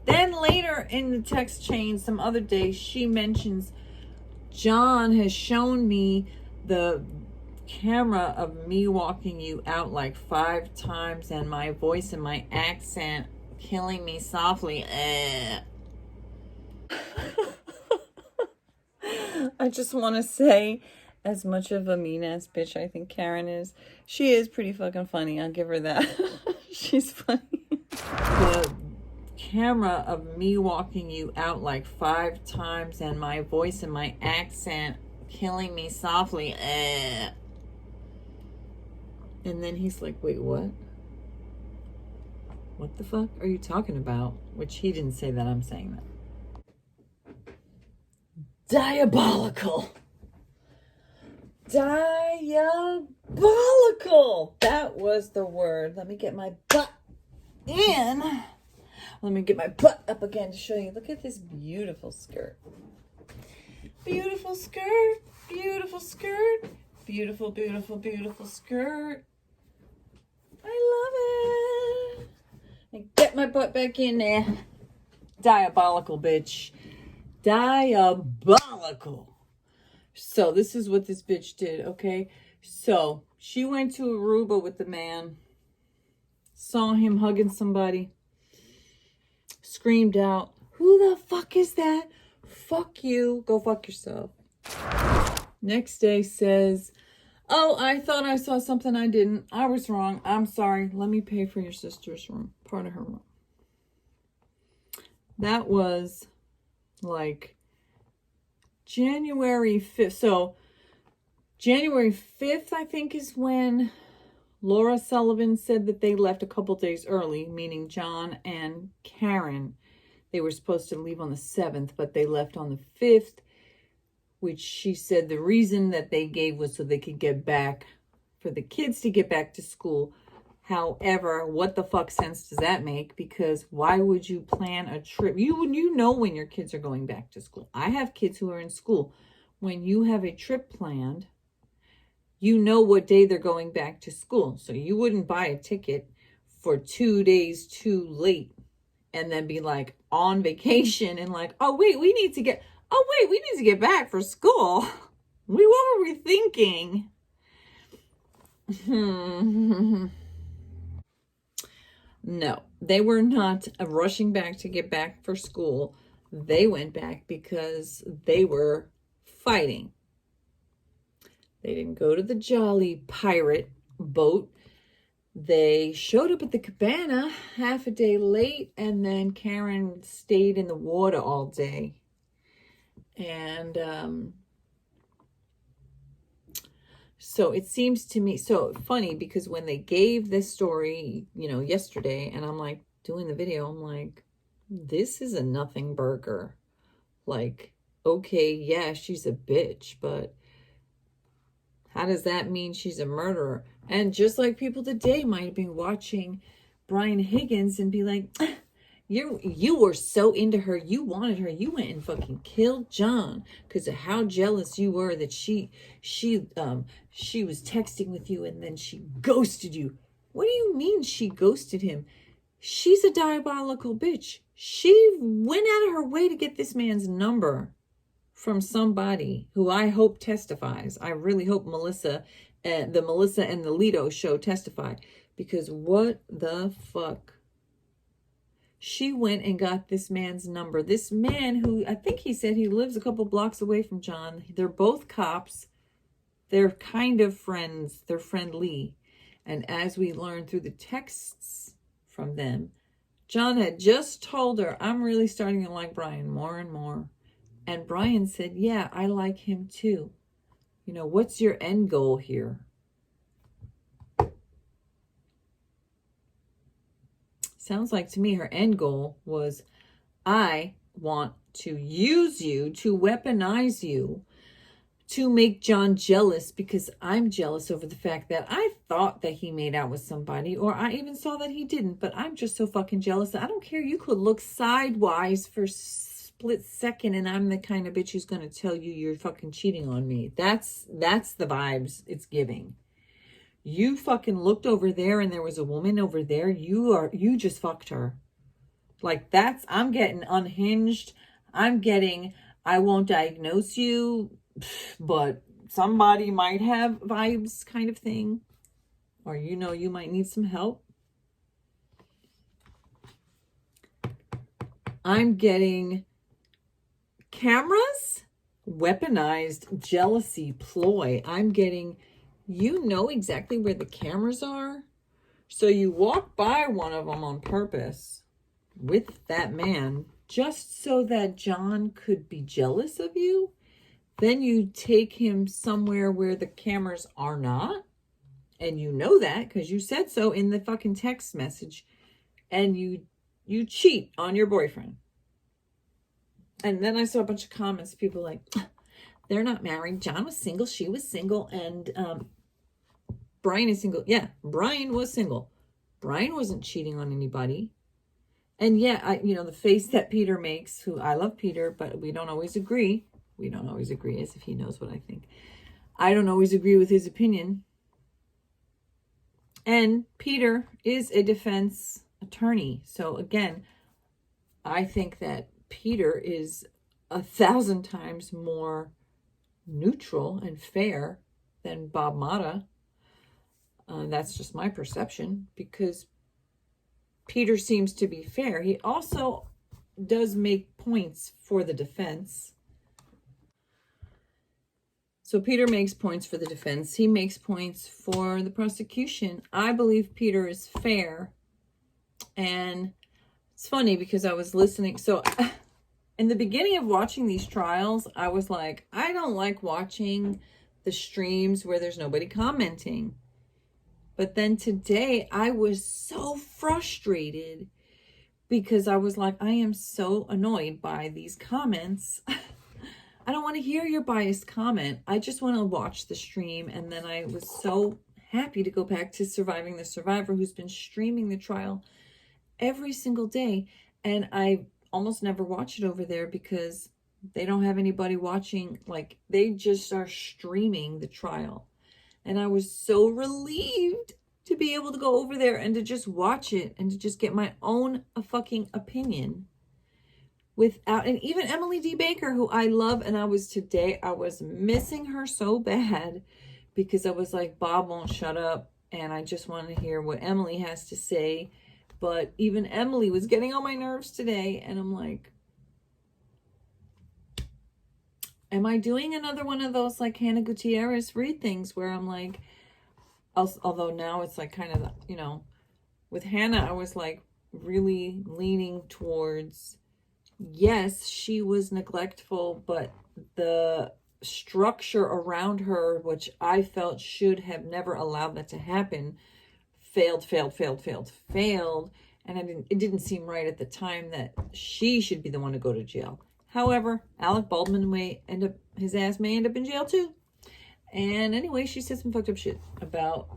Then later in the text chain, some other day, she mentions, "John has shown me the camera of me walking you out like 5 times and my voice and my accent killing me softly." I just want to say, as much of a mean-ass bitch I think Karen is, she is pretty fucking funny. I'll give her that. She's funny. The camera of me walking you out like 5 times and my voice and my accent killing me softly. And then he's like, "Wait, what? What the fuck are you talking about?" Which he didn't say that. I'm saying that. Diabolical. Diabolical. That was the word. Let me get my butt in. Let me get my butt up again to show you. Look at this beautiful skirt. Beautiful skirt. Beautiful skirt. Beautiful, beautiful, beautiful skirt. I love it. And get my butt back in there. Diabolical, bitch. Diabolical. So this is what this bitch did, okay? So she went to Aruba with the man, saw him hugging somebody, screamed out, "Who the fuck is that? Fuck you. Go fuck yourself." Next day says, "Oh, I thought I saw something I didn't. I was wrong. I'm sorry. Let me pay for your sister's room, part of her room." That was like January 5th. So January 5th, I think, is when Laura Sullivan said that they left a couple days early, meaning John and Karen. They were supposed to leave on the 7th, but they left on the 5th, which she said the reason that they gave was so they could get back, for the kids to get back to school. However, what the fuck sense does that make? Because why would you plan a trip? You know when your kids are going back to school. I have kids who are in school. When you have a trip planned, you know what day they're going back to school. So you wouldn't buy a ticket for 2 days too late and then be like on vacation and like, oh wait, we need to get back for school. What were we thinking? No, they were not rushing back to get back for school. They went back because they were fighting. They didn't go to the Jolly Pirate boat. They showed up at the cabana half a day late, and then Karen stayed in the water all day. And so it seems to me so funny because when they gave this story, yesterday, and I'm like doing the video, I'm like, this is a nothing burger. Like, okay, yeah, she's a bitch, but how does that mean she's a murderer? And just like people today might be watching Brian Higgins and be like, you were so into her, you wanted her, you went and fucking killed John because of how jealous you were that she was texting with you and then she ghosted you. What do you mean she ghosted him? She's a diabolical bitch. She went out of her way to get this man's number from somebody who I hope testifies. I really hope Melissa and the Lido show testify, because what the fuck? She went and got this man's number. This man who, I think he said he lives a couple blocks away from John. They're both cops. They're kind of friends. They're friendly. And as we learned through the texts from them, John had just told her, I'm really starting to like Brian more and more. And Brian said, yeah, I like him too. You know, what's your end goal here? Sounds like to me her end goal was, I want to use you, to weaponize you, to make John jealous, because I'm jealous over the fact that I thought that he made out with somebody, or I even saw that he didn't, but I'm just so fucking jealous that I don't care. You could look sidewise for a split second and I'm the kind of bitch who's going to tell you you're fucking cheating on me. That's the vibes it's giving. You fucking looked over there and there was a woman over there. You just fucked her. Like I'm getting unhinged. I'm getting, I won't diagnose you, but somebody might have vibes kind of thing. Or, you might need some help. I'm getting cameras, weaponized jealousy ploy. I'm getting, exactly where the cameras are. So you walk by one of them on purpose with that man just so that John could be jealous of you. Then you take him somewhere where the cameras are not. And you know that because you said so in the fucking text message. And you cheat on your boyfriend. And then I saw a bunch of comments. People like, they're not married. John was single. She was single. And Brian is single. Yeah, Brian was single. Brian wasn't cheating on anybody. And yeah, the face that Peter makes, who I love Peter, but we don't always agree. We don't always agree, as if he knows what I think. I don't always agree with his opinion. And Peter is a defense attorney. So again, I think that Peter is 1,000 times more neutral and fair than Bob Mata. That's just my perception, because Peter seems to be fair. He also does make points for the defense. So Peter makes points for the defense. He makes points for the prosecution. I believe Peter is fair. And it's funny because I was listening. So in the beginning of watching these trials, I was like, I don't like watching the streams where there's nobody commenting. But then today I was so frustrated because I was like, I am so annoyed by these comments. I don't want to hear your biased comment. I just want to watch the stream. And then I was so happy to go back to Surviving the Survivor, who's been streaming the trial every single day. And I almost never watch it over there because they don't have anybody watching. Like, they just are streaming the trial. And I was so relieved to be able to go over there and to just watch it and to just get my own fucking opinion. And even Emily D. Baker, who I love, and I was missing her so bad because I was like, Bob won't shut up, and I just want to hear what Emily has to say. But even Emily was getting on my nerves today, and I'm like, am I doing another one of those like Hannah Gutierrez Read things where I'm like, although now it's like kind of, with Hannah, I was like really leaning towards, yes, she was neglectful, but the structure around her, which I felt should have never allowed that to happen, failed. And it didn't seem right at the time that she should be the one to go to jail. However, Alec Baldwin his ass may end up in jail too. And anyway, she said some fucked up shit about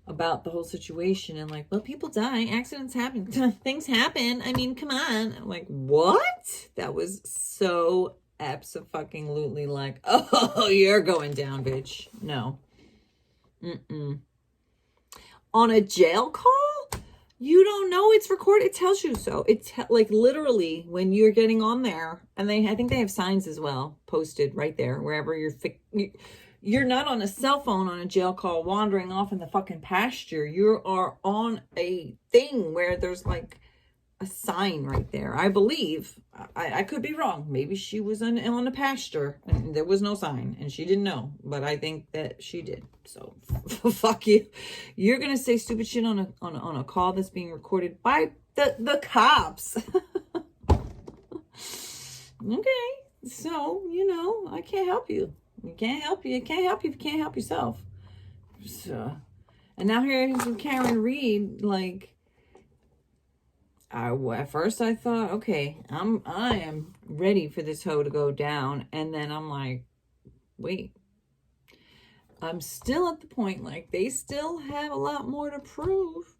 the whole situation, and like, well, people die, accidents happen, things happen. I mean, come on. I'm like, what? That was so abso-fucking-lutely like, oh, you're going down, bitch. No. On a jail call? You don't know it's recorded. It tells you so. It's like literally when you're getting on there, and I think they have signs as well posted right there wherever you're not on a cell phone on a jail call wandering off in the fucking pasture. You are on a thing where there's like a sign right there. I believe. I could be wrong. Maybe she was on a pasture and there was no sign and she didn't know. But I think that she did. So fuck you. You're gonna say stupid shit on a call that's being recorded by the cops. Okay. So, you know, I can't help you. You can't help you. You can't help you if you can't help yourself. So, and now here is Karen Read, like, at first I thought, okay, I am ready for this hoe to go down. And then I'm like, wait, I'm still at the point, like, they still have a lot more to prove.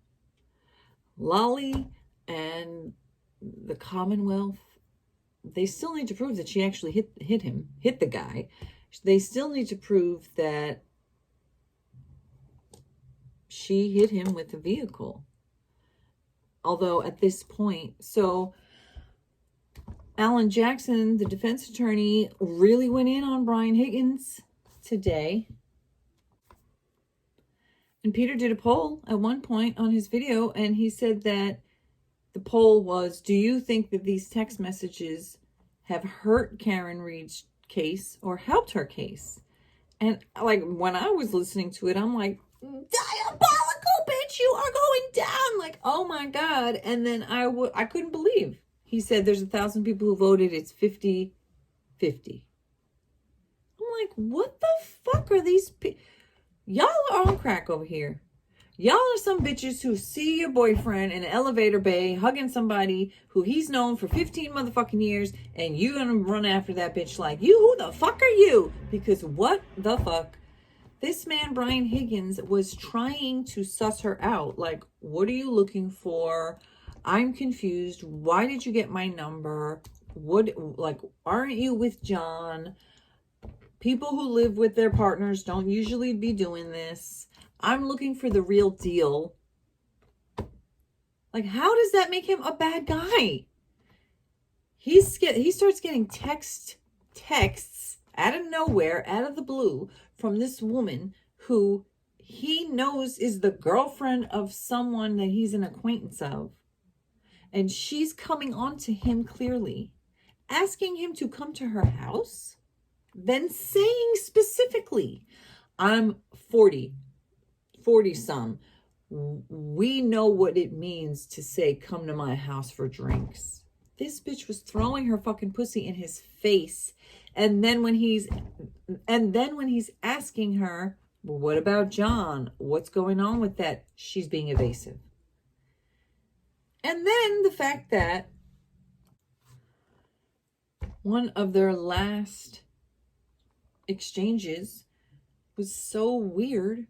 Lolly and the Commonwealth, they still need to prove that she actually hit the guy. They still need to prove that she hit him with the vehicle. Although at this point, so Alan Jackson, the defense attorney, really went in on Brian Higgins today. And Peter did a poll at one point on his video, and he said that the poll was, do you think that these text messages have hurt Karen Read's case or helped her case? And like when I was listening to it, I'm like, diabolical, bitch, you are going down. Like, oh my God. And then I couldn't believe. He said there's 1,000 people who voted. It's 50-50. I'm like, what the fuck are these people? Y'all are on crack over here. Y'all are some bitches who see your boyfriend in an elevator bay hugging somebody who he's known for 15 motherfucking years, and you're gonna run after that bitch like, you, who the fuck are you? Because what the fuck? This man, Brian Higgins, was trying to suss her out. Like, what are you looking for? I'm confused. Why did you get my number? What, like, aren't you with John? People who live with their partners don't usually be doing this. I'm looking for the real deal. Like, how does that make him a bad guy? He starts getting texts out of nowhere, out of the blue, from this woman who he knows is the girlfriend of someone that he's an acquaintance of. And she's coming on to him clearly, asking him to come to her house, then saying specifically, I'm 40 some. We know what it means to say, come to my house for drinks. This bitch was throwing her fucking pussy in his face. And then when he's asking her, well, what about John? What's going on with that? She's being evasive. And then the fact that one of their last exchanges was so weird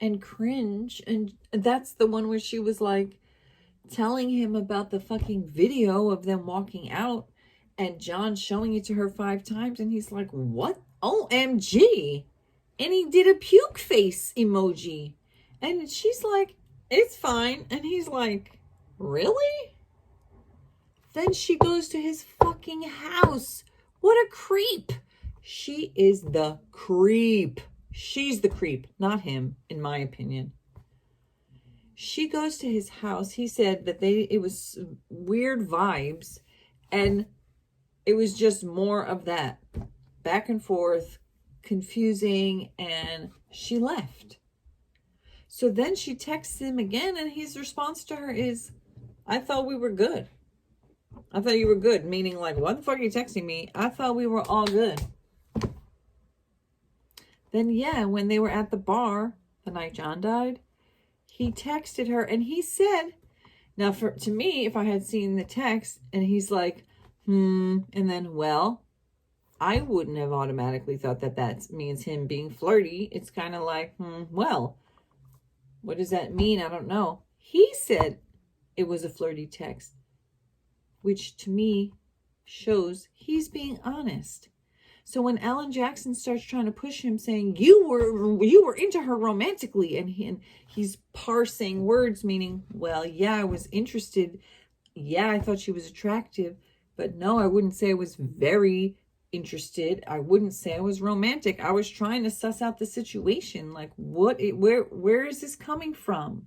and cringe, and that's the one where she was like telling him about the fucking video of them walking out and John showing it to her 5 times, and he's like, what? OMG. And he did a puke face emoji, and she's like, it's fine. And he's like, really? Then she goes to his fucking house. What a creep. She is the creep. She's the creep, not him, in my opinion. She goes to his house. He said that it was weird vibes, and it was just more of that back and forth, confusing, and she left. So then she texts him again, and his response to her is, I thought we were good. I thought you were good, meaning like, what the fuck are you texting me? I thought we were all good. Then, yeah, when they were at the bar the night John died, he texted her, and he said, now to me, if I had seen the text and he's like, and then, well, I wouldn't have automatically thought that means him being flirty. It's kind of like, well, what does that mean? I don't know. He said it was a flirty text, which to me shows he's being honest. So when Alan Jackson starts trying to push him, saying you were into her romantically, and he's parsing words, meaning, well, yeah, I was interested. Yeah, I thought she was attractive, but no, I wouldn't say I was very interested. I wouldn't say I was romantic. I was trying to suss out the situation. Like, where is this coming from?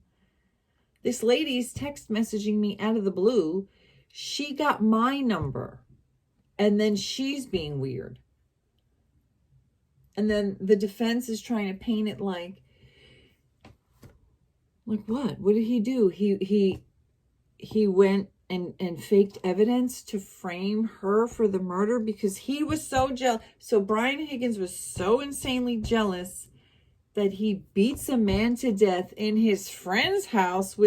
This lady's text messaging me out of the blue. She got my number, and then she's being weird. And then the defense is trying to paint it like what? What did he do? He went and faked evidence to frame her for the murder because he was so jealous. So Brian Higgins was so insanely jealous that he beats a man to death in his friend's house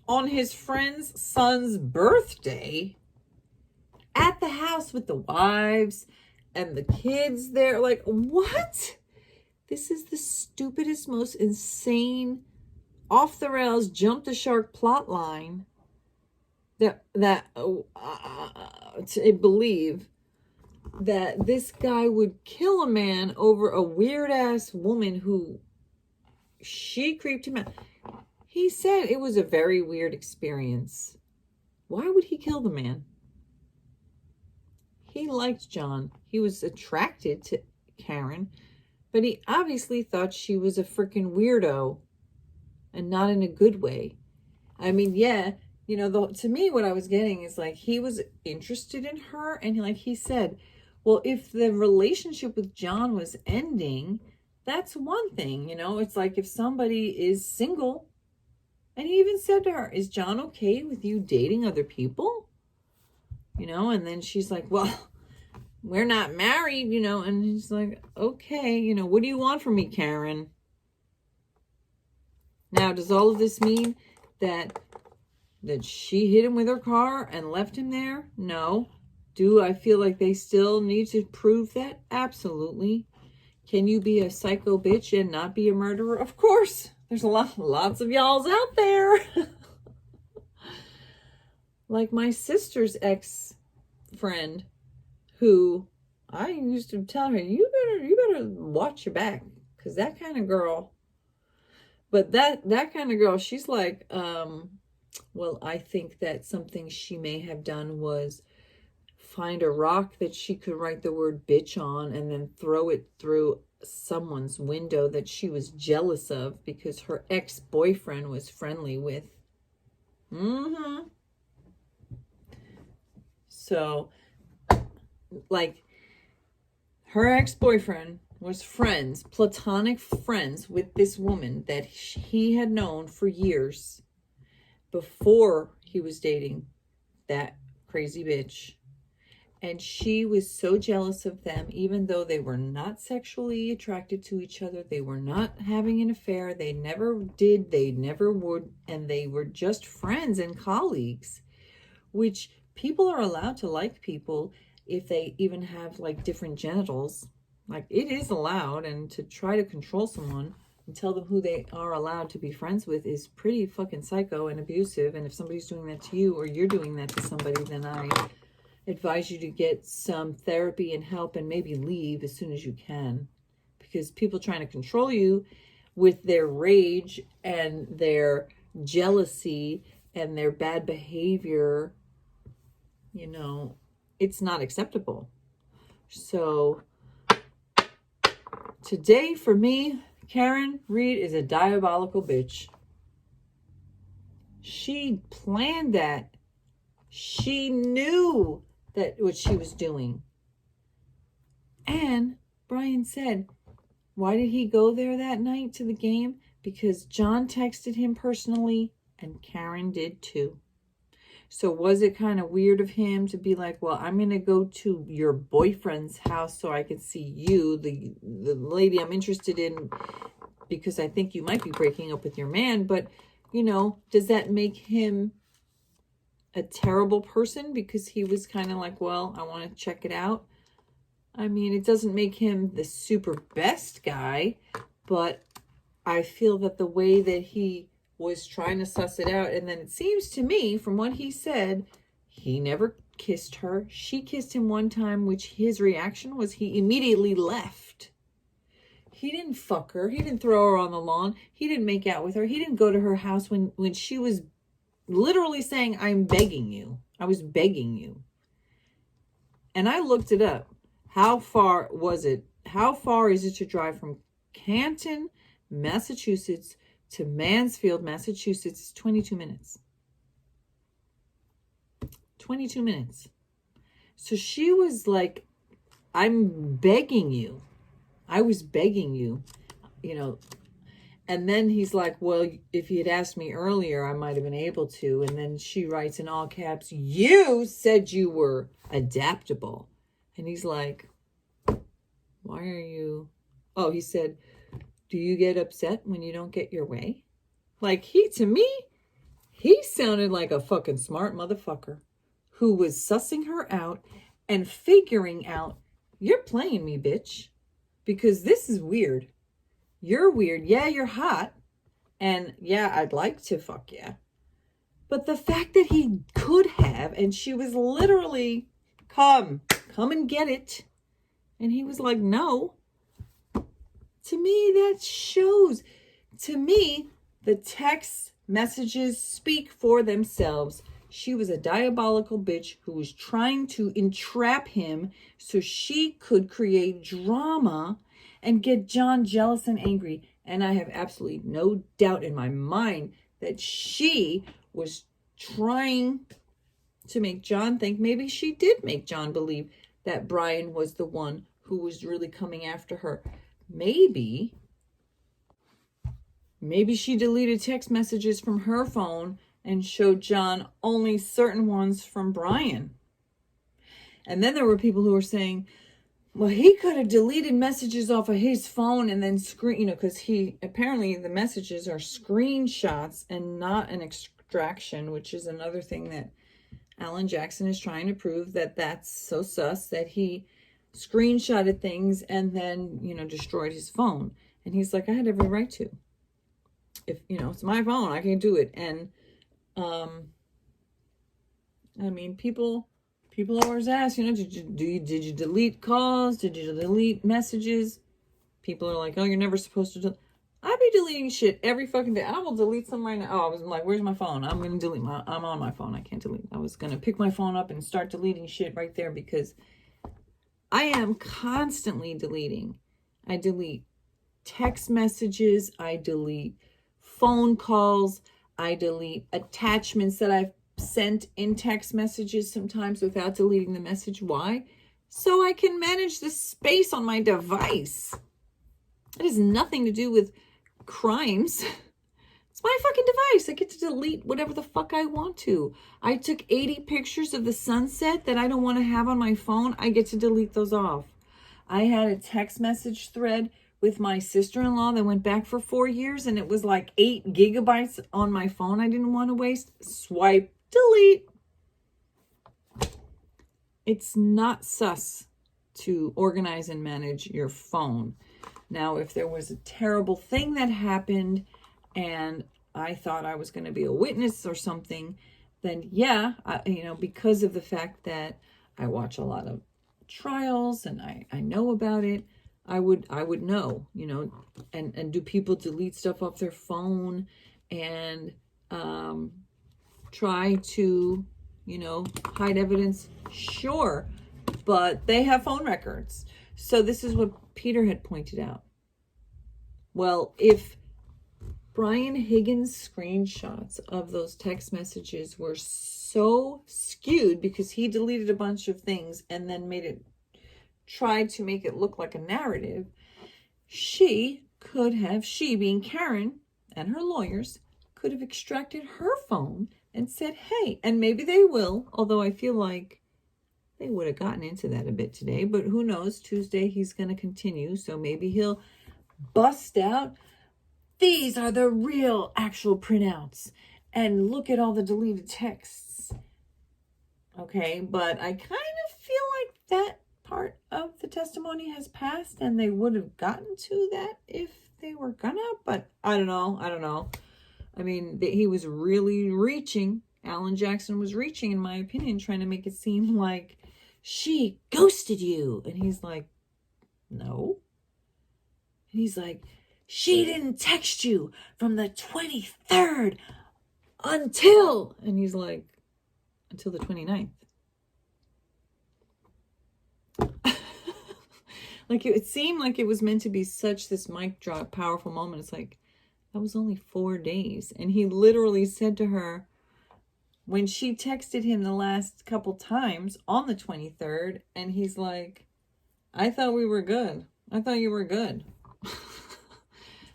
on his friend's son's birthday, at the house with the wives and the kids there. Like, what? This is the stupidest, most insane, off the rails, jump the shark plot line that to believe that this guy would kill a man over a weird ass woman who she creeped him out. He said it was a very weird experience. Why would he kill the man? He liked John. He was attracted to Karen, but he obviously thought she was a freaking weirdo, and not in a good way. I mean, yeah, to me, what I was getting is like, he was interested in her, and like he said, well, if the relationship with John was ending, that's one thing, it's like if somebody is single, and he even said to her, is John okay with you dating other people? And then she's like, well, we're not married, and he's like, okay, what do you want from me, Karen? Now, does all of this mean that she hit him with her car and left him there? No. Do I feel like they still need to prove that? Absolutely. Can you be a psycho bitch and not be a murderer? Of course. There's lots of y'alls out there. Like my sister's ex-friend, who I used to tell her, you better watch your back, because that kind of girl. But that kind of girl, she's like, well, I think that something she may have done was find a rock that she could write the word bitch on and then throw it through someone's window that she was jealous of because her ex-boyfriend was friendly with. So, like, her ex-boyfriend was friends, platonic friends with this woman that he had known for years before he was dating that crazy bitch. And she was so jealous of them, even though they were not sexually attracted to each other. They were not having an affair. They never did. They never would. And they were just friends and colleagues, which people are allowed to like people if they even have like different genitals. Like, it is allowed. And to try to control someone and tell them who they are allowed to be friends with is pretty fucking psycho and abusive. And if somebody's doing that to you, or you're doing that to somebody, then I advise you to get some therapy and help, and maybe leave as soon as you can, because people trying to control you with their rage and their jealousy and their bad behavior, it's not acceptable. So today for me, Karen Read is a diabolical bitch. She planned that. She knew that what she was doing. And Brian said, why did he go there that night to the game? Because John texted him personally, and Karen did too. So was it kind of weird of him to be like, well, I'm going to go to your boyfriend's house so I can see you, the lady I'm interested in, because I think you might be breaking up with your man. But, does that make him a terrible person because he was kind of like, well, I want to check it out? I mean, it doesn't make him the super best guy, but I feel that the way that he was trying to suss it out, and then it seems to me from what he said, He never kissed her. She kissed him one time, which his reaction was he immediately left. He didn't fuck her. He didn't throw her on the lawn. He didn't make out with her. He didn't go to her house when she was literally saying, I'm begging you. I was begging you. And I looked it up. How far was it? How far is it to drive from Canton, Massachusetts to Mansfield, Massachusetts? It's 22 minutes. 22 minutes. So she was like, I'm begging you. I was begging you, you know. And then he's like, well, if he had asked me earlier, I might have been able to. And then she writes in all caps, you said you were adaptable. And he's like, why are you? Oh, he said, do you get upset when you don't get your way? Like, to me, he sounded like a fucking smart motherfucker who was sussing her out and figuring out, you're playing me, bitch, because this is weird. You're weird. Yeah, you're hot. And yeah, I'd like to fuck you. But the fact that he could have, and she was literally, come and get it. And he was like, no. To me, that shows. To me, the text messages speak for themselves. She was a diabolical bitch who was trying to entrap him so she could create drama and get John jealous and angry. And I have absolutely no doubt in my mind that she was trying to make John think, maybe she did make John believe that Brian was the one who was really coming after her. Maybe she deleted text messages from her phone and showed John only certain ones from Brian. And then there were people who were saying, well, he could have deleted messages off of his phone and then because apparently the messages are screenshots and not an extraction, which is another thing that Alan Jackson is trying to prove, that's so sus, that he screenshotted things and then, destroyed his phone. And he's like, I had every right to. If, it's my phone, I can do it. And, people always ask, did you delete calls? Did you delete messages? People are like, oh, you're never supposed to I be deleting shit every fucking day. I will delete some right now. Oh, I was like, where's my phone? I'm going to delete I'm on my phone. I can't delete. I was going to pick my phone up and start deleting shit right there because I am constantly deleting. I delete text messages. I delete phone calls. I delete attachments that I've sent in text messages sometimes without deleting the message. Why? So I can manage the space on my device. It has nothing to do with crimes. It's my fucking device. I get to delete whatever the fuck I want to. I took 80 pictures of the sunset that I don't want to have on my phone. I get to delete those off. I had a text message thread with my sister-in-law that went back for 4 years, and it was like 8 gigabytes on my phone I didn't want to waste. Swipe, delete. It's not sus to organize and manage your phone. Now, if there was a terrible thing that happened and I thought I was going to be a witness or something, then yeah, because of the fact that I watch a lot of trials and I know about it, I would know, and do people delete stuff off their phone and try to, hide evidence? Sure, but they have phone records. So this is what Peter had pointed out. Well, if Brian Higgins' screenshots of those text messages were so skewed because he deleted a bunch of things and then tried to make it look like a narrative, she being Karen and her lawyers, could have extracted her phone and said, hey, and maybe they will, although I feel like they would have gotten into that a bit today, but who knows? Tuesday he's going to continue, so maybe he'll bust out, these are the real actual printouts, and look at all the deleted texts. Okay, but I kind of feel like that part of the testimony has passed, and they would have gotten to that if they were gonna, but I don't know. I mean, he was really reaching Alan Jackson was reaching, in my opinion, trying to make it seem like she ghosted you. And he's like, no. And he's like, she didn't text you from the 23rd until, and he's like, until the 29th. Like, it seemed like it was meant to be such this mic drop, powerful moment. It's like, that was only 4 days. And he literally said to her, when she texted him the last couple times on the 23rd, and he's like, I thought we were good. I thought you were good.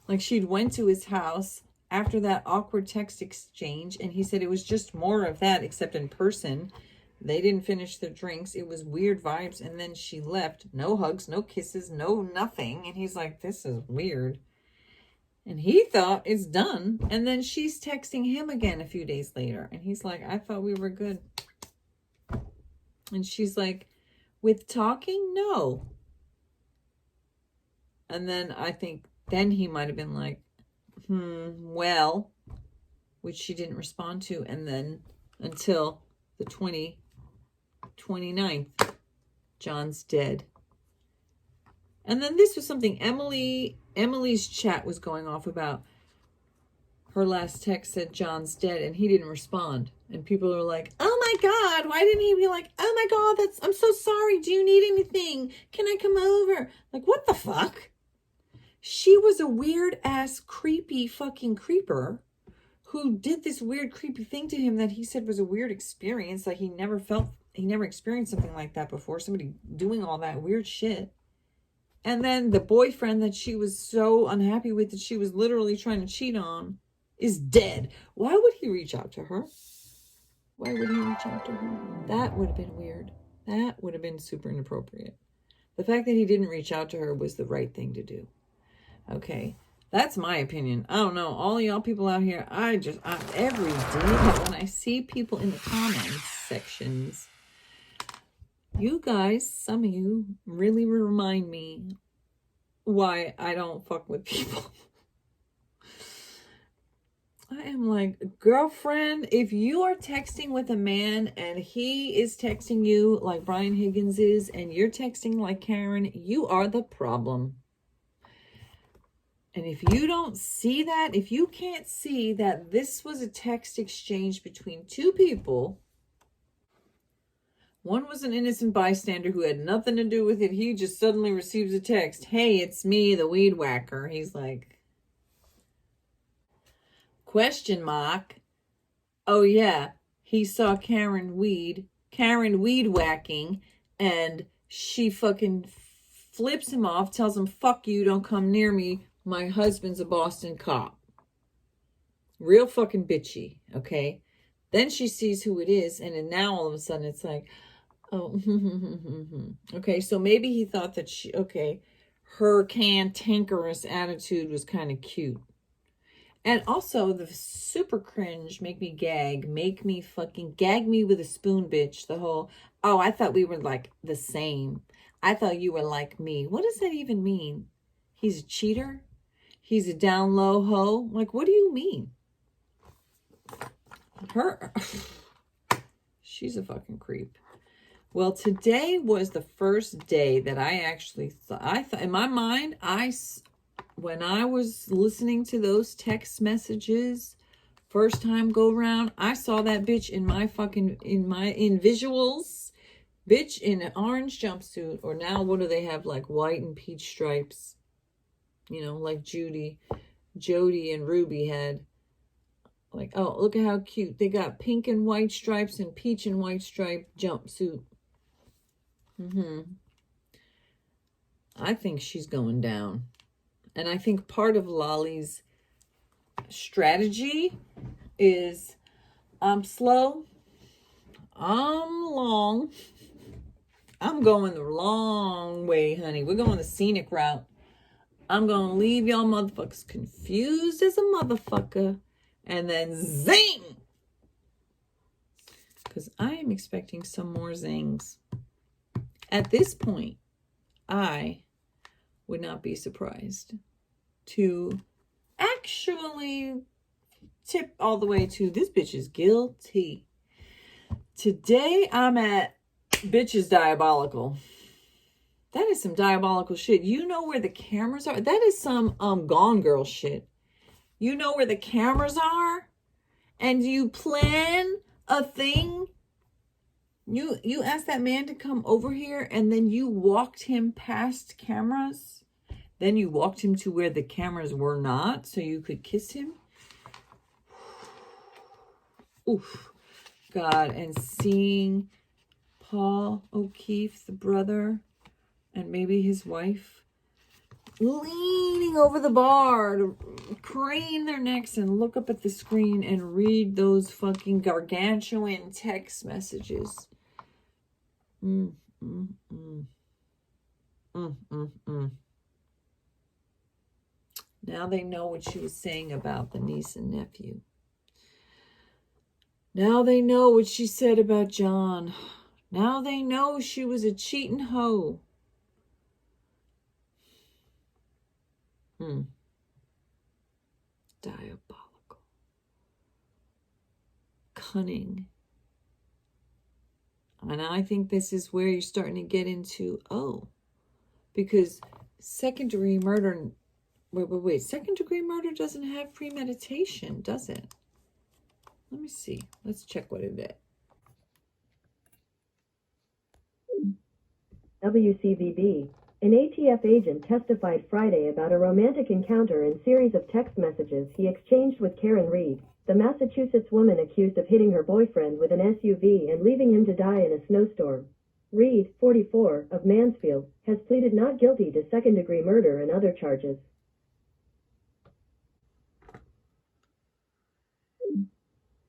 Like, she'd went to his house after that awkward text exchange, and he said it was just more of that, except in person. They didn't finish their drinks. It was weird vibes, and then she left. No hugs, no kisses, no nothing. And he's like, this is weird. And he thought it's done. And then she's texting him again a few days later. And he's like, I thought we were good. And she's like, with talking? No. And then I think then he might have been like, well, which she didn't respond to. And then until the 29th, John's dead. And then this was something Emily's chat was going off about. Her last text said John's dead, and he didn't respond. And people are like, oh my God, why didn't he be like, oh my God, I'm so sorry. Do you need anything? Can I come over? Like, what the fuck? She was a weird ass, creepy fucking creeper who did this weird, creepy thing to him that he said was a weird experience. Like, he never experienced something like that before. Somebody doing all that weird shit. And then the boyfriend that she was so unhappy with, that she was literally trying to cheat on, is dead. Why would he reach out to her? Why would he reach out to her? That would have been weird. That would have been super inappropriate. The fact that he didn't reach out to her was the right thing to do. Okay, that's my opinion. I don't know. All y'all people out here, I every day when I see people in the comments sections, you guys, some of you really remind me why I don't fuck with people. I am like, girlfriend, if you are texting with a man and he is texting you like Brian Higgins is, and you're texting like Karen, you are the problem. And if you don't see that, if you can't see that this was a text exchange between two people, one was an innocent bystander who had nothing to do with it. He just suddenly receives a text. Hey, it's me, the weed whacker. He's like, question mark. Oh yeah, he saw Karen weed whacking, and she fucking flips him off, tells him, fuck you, don't come near me. My husband's a Boston cop. Real fucking bitchy, okay? Then she sees who it is, and then now all of a sudden it's like, oh, okay, so maybe he thought that her cantankerous attitude was kind of cute. And also the super cringe, make me fucking gag me with a spoon, bitch. The whole, oh, I thought we were like the same. I thought you were like me. What does that even mean? He's a cheater? He's a down low hoe? Like, what do you mean? She's a fucking creep. Well, today was the first day that I actually thought, in my mind, when I was listening to those text messages, first time go round, I saw that bitch in visuals, bitch in an orange jumpsuit, or now what do they have, like white and peach stripes, you know, like Jody and Ruby had. Like, oh, look at how cute. They got pink and white stripes and peach and white striped jumpsuit. I think she's going down. And I think part of Lolly's strategy is, I'm slow, I'm long, I'm going the long way, honey. We're going the scenic route. I'm going to leave y'all motherfuckers confused as a motherfucker. And then zing! Because I am expecting some more zings. At this point, I would not be surprised to actually tip all the way to this bitch is guilty. Today I'm at bitch is diabolical. That is some diabolical shit. You know where the cameras are? That is some Gone Girl shit. You know where the cameras are? And you plan a thing? You asked that man to come over here and then you walked him past cameras? Then you walked him to where the cameras were not so you could kiss him? Oof. God, and seeing Paul O'Keefe, the brother, and maybe his wife, leaning over the bar to crane their necks and look up at the screen and read those fucking gargantuan text messages. Now they know what she was saying about the niece and nephew. Now they know what she said about John. Now they know she was a cheating hoe. Diabolical. Cunning. And I think this is where you're starting to get into, because second-degree murder, wait, second-degree murder doesn't have premeditation, does it? Let me see. Let's check what it is. WCVB. An ATF agent testified Friday about a romantic encounter and series of text messages he exchanged with Karen Read, the Massachusetts woman accused of hitting her boyfriend with an SUV and leaving him to die in a snowstorm. Read, 44, of Mansfield, has pleaded not guilty to second-degree murder and other charges.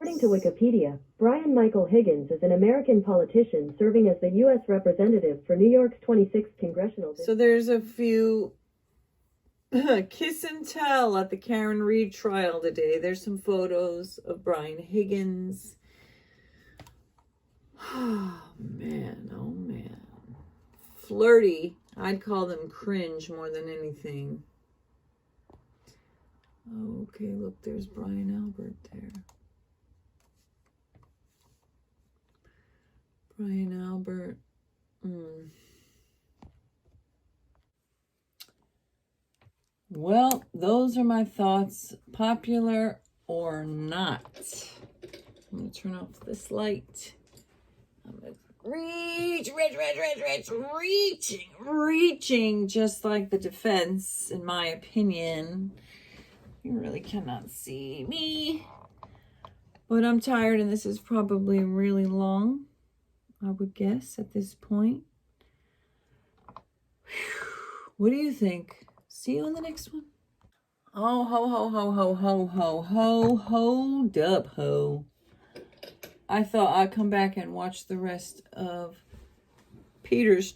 According to Wikipedia, Brian Michael Higgins is an American politician serving as the U.S. representative for New York's 26th congressional district. So there's a few kiss and tell at the Karen Read trial today. There's some photos of Brian Higgins. Oh, man. Oh, man. Flirty. I'd call them cringe more than anything. Okay, look, there's Brian Albert there. Brian Albert. Well, those are my thoughts, popular or not. I'm going to turn off this light. I'm going to reaching, just like the defense, in my opinion. You really cannot see me. But I'm tired, and this is probably really long, I would guess, at this point. Whew. What do you think? See you on the next one. Oh, ho, ho, ho, ho, ho, ho, ho, hold up, ho. I thought I'd come back and watch the rest of Peter's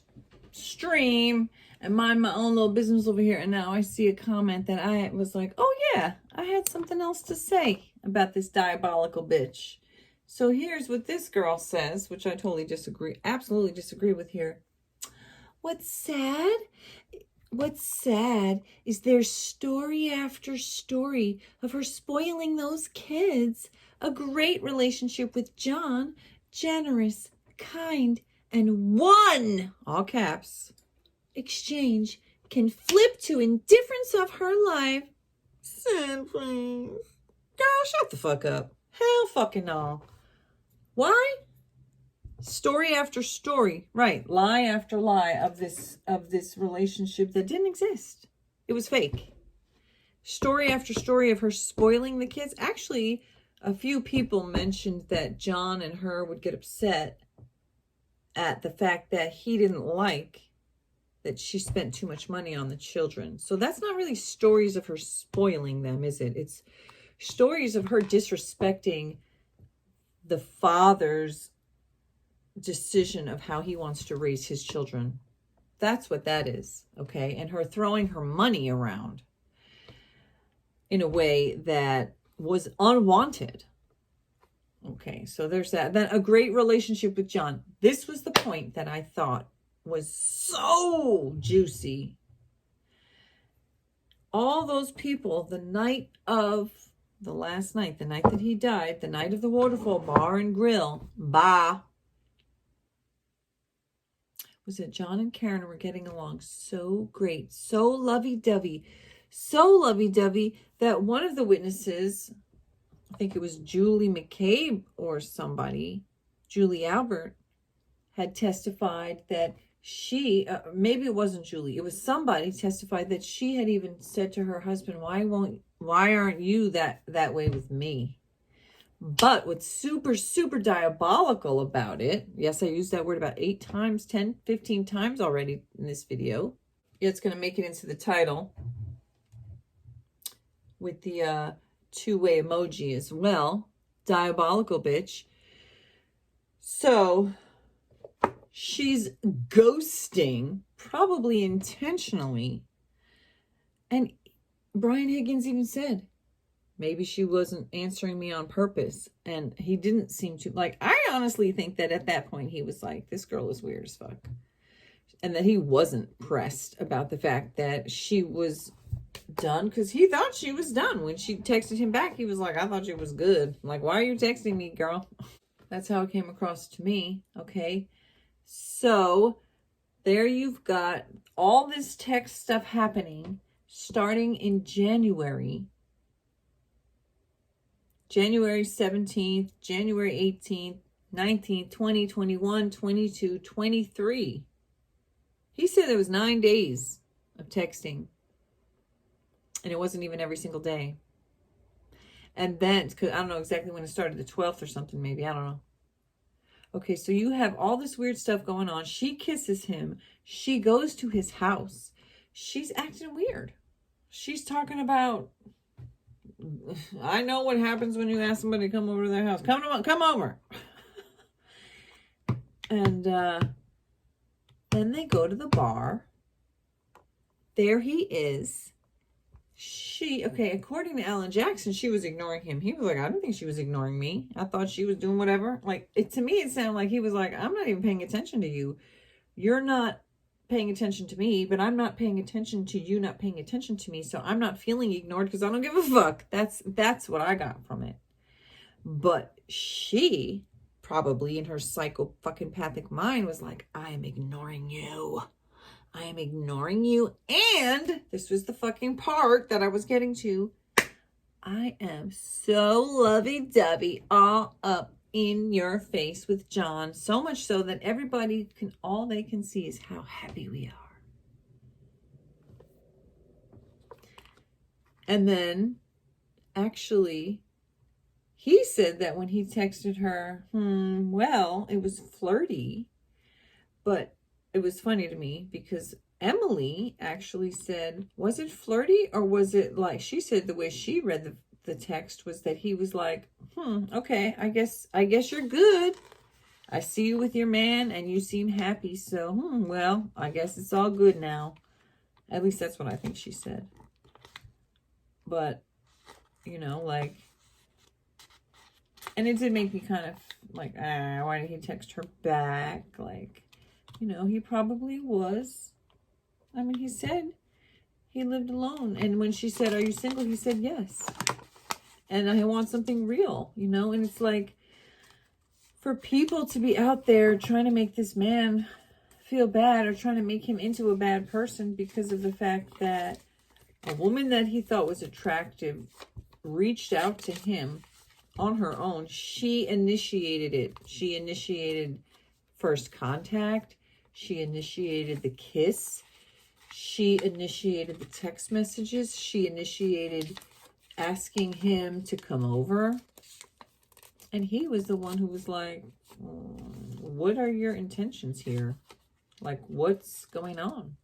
stream and mind my own little business over here. And now I see a comment that I was like, oh yeah, I had something else to say about this diabolical bitch. So here's what this girl says, which I totally disagree, absolutely disagree with here. What's sad is there's story after story of her spoiling those kids. A great relationship with John, generous, kind, and one, all caps, exchange can flip to indifference of her life. Sad, please. Girl, shut the fuck up. Hell fucking no. Why? Story after story, right? Lie after lie of this relationship that didn't exist. It was fake. Story after story of her spoiling the kids. Actually, a few people mentioned that John and her would get upset at the fact that he didn't like that she spent too much money on the children. So that's not really stories of her spoiling them, is it? It's stories of her disrespecting the father's decision of how he wants to raise his children. That's what that is, okay? And her throwing her money around in a way that was unwanted. Okay, so there's that. Then a great relationship with John. This was the point that I thought was so juicy. All those people the night of the last night, the night that he died, the night of the Waterfall Bar and Grill, was that John and Karen were getting along so great, so lovey-dovey that one of the witnesses, I think it was Julie McCabe or somebody, Julie Albert, had testified that she, maybe it wasn't Julie, it was somebody testified that she had even said to her husband, why aren't you that way with me? But what's super, super diabolical about it, yes, I used that word about 8 times, 10, 15 times already in this video. It's going to make it into the title with the two-way emoji as well. Diabolical bitch. So she's ghosting, probably intentionally. And Brian Higgins even said, maybe she wasn't answering me on purpose. And he didn't seem to, like, I honestly think that at that point he was like, this girl is weird as fuck. And that he wasn't pressed about the fact that she was done, because he thought she was done. When she texted him back, he was like, I thought she was good. I'm like, why are you texting me, girl? That's how it came across to me. Okay. So there you've got all this text stuff happening starting in January 17th, January 18th, 19th, 20, 21, 22, 23. He said there was 9 days of texting. And it wasn't even every single day. And then, cause I don't know exactly when it started, the 12th or something maybe, I don't know. Okay, so you have all this weird stuff going on. She kisses him. She goes to his house. She's acting weird. She's talking about, I know what happens when you ask somebody to come over to their house. Come over. And then they go to the bar. There he is. Okay, according to Alan Jackson, she was ignoring him. He was like, I don't think she was ignoring me. I thought she was doing whatever. Like, to me, it sounded like he was like, I'm not even paying attention to you. You're not paying attention to me, but I'm not paying attention to you not paying attention to me. So I'm not feeling ignored because I don't give a fuck. That's what I got from it. But she probably in her psycho-fucking-pathic mind was like, I am ignoring you. I am ignoring you. And this was the fucking part that I was getting to. I am so lovey-dovey all up in your face with John. So much so that everybody all they can see is how happy we are. And then actually he said that when he texted her, well, it was flirty, but it was funny to me because Emily actually said, was it flirty or was it like, she said the way she read the text was that he was like, okay, I guess you're good. I see you with your man and you seem happy. So, well, I guess it's all good now. At least that's what I think she said. But, like, and it did make me kind of like, why did he text her back? Like, he probably was. I mean, he said he lived alone. And when she said, are you single? He said, yes. And I want something real, And it's like, for people to be out there trying to make this man feel bad or trying to make him into a bad person because of the fact that a woman that he thought was attractive reached out to him on her own. She initiated it. She initiated first contact. She initiated the kiss. She initiated the text messages. She initiated asking him to come over. And he was the one who was like, what are your intentions here? Like, what's going on?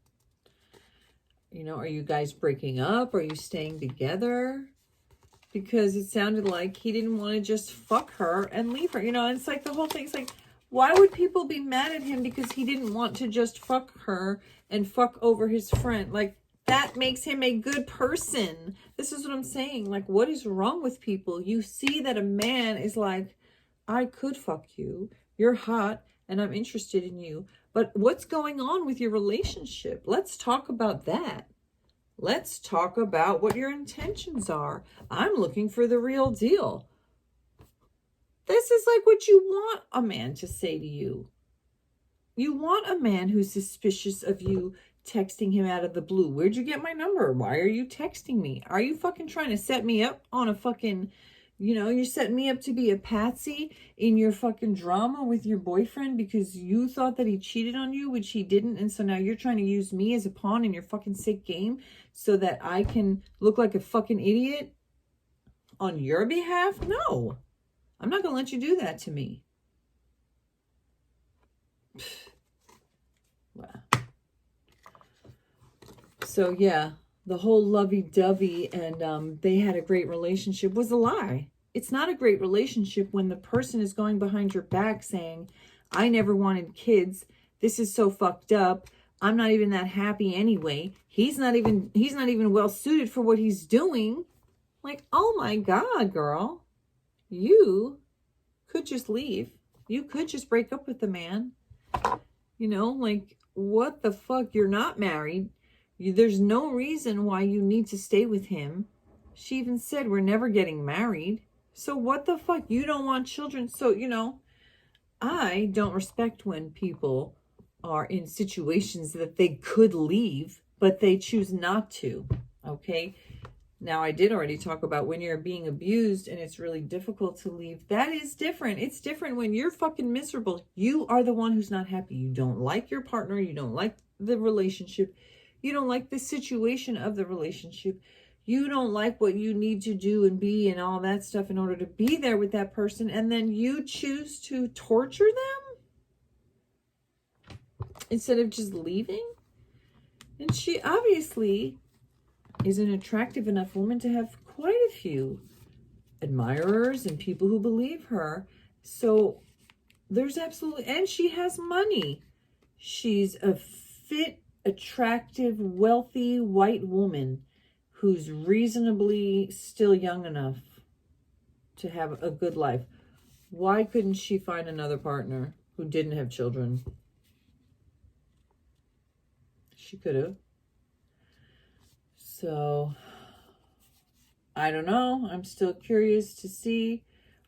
Are you guys breaking up? Are you staying together? Because it sounded like he didn't want to just fuck her and leave her. And it's like the whole thing's like, why would people be mad at him because he didn't want to just fuck her and fuck over his friend? Like, that makes him a good person. This is what I'm saying. Like, what is wrong with people? You see that a man is like, I could fuck you. You're hot and I'm interested in you. But what's going on with your relationship? Let's talk about that. Let's talk about what your intentions are. I'm looking for the real deal. This is like what you want a man to say to you. You want a man who's suspicious of you texting him out of the blue. Where'd you get my number? Why are you texting me? Are you fucking trying to set me up on a fucking, you're setting me up to be a patsy in your fucking drama with your boyfriend because you thought that he cheated on you, which he didn't. And so now you're trying to use me as a pawn in your fucking sick game so that I can look like a fucking idiot on your behalf? No, I'm not going to let you do that to me. Wow. So yeah, the whole lovey-dovey and they had a great relationship was a lie. It's not a great relationship when the person is going behind your back saying, I never wanted kids. This is so fucked up. I'm not even that happy anyway. He's not even well suited for what he's doing. Like, oh my God, girl. You could just leave. You could just break up with the man. Like, what the fuck? You're not married. There's no reason why you need to stay with him. She even said, we're never getting married. So what the fuck? You don't want children. So, I don't respect when people are in situations that they could leave, but they choose not to. Okay. Now, I did already talk about when you're being abused and it's really difficult to leave. That is different. It's different when you're fucking miserable. You are the one who's not happy. You don't like your partner. You don't like the relationship. You don't like the situation of the relationship. You don't like what you need to do and be and all that stuff in order to be there with that person. And then you choose to torture them instead of just leaving. And she obviously is an attractive enough woman to have quite a few admirers and people who believe her. So there's absolutely, and she has money. She's a fit, attractive, wealthy white woman who's reasonably still young enough to have a good life. Why couldn't she find another partner who didn't have children? She could have. So, I don't know. I'm still curious to see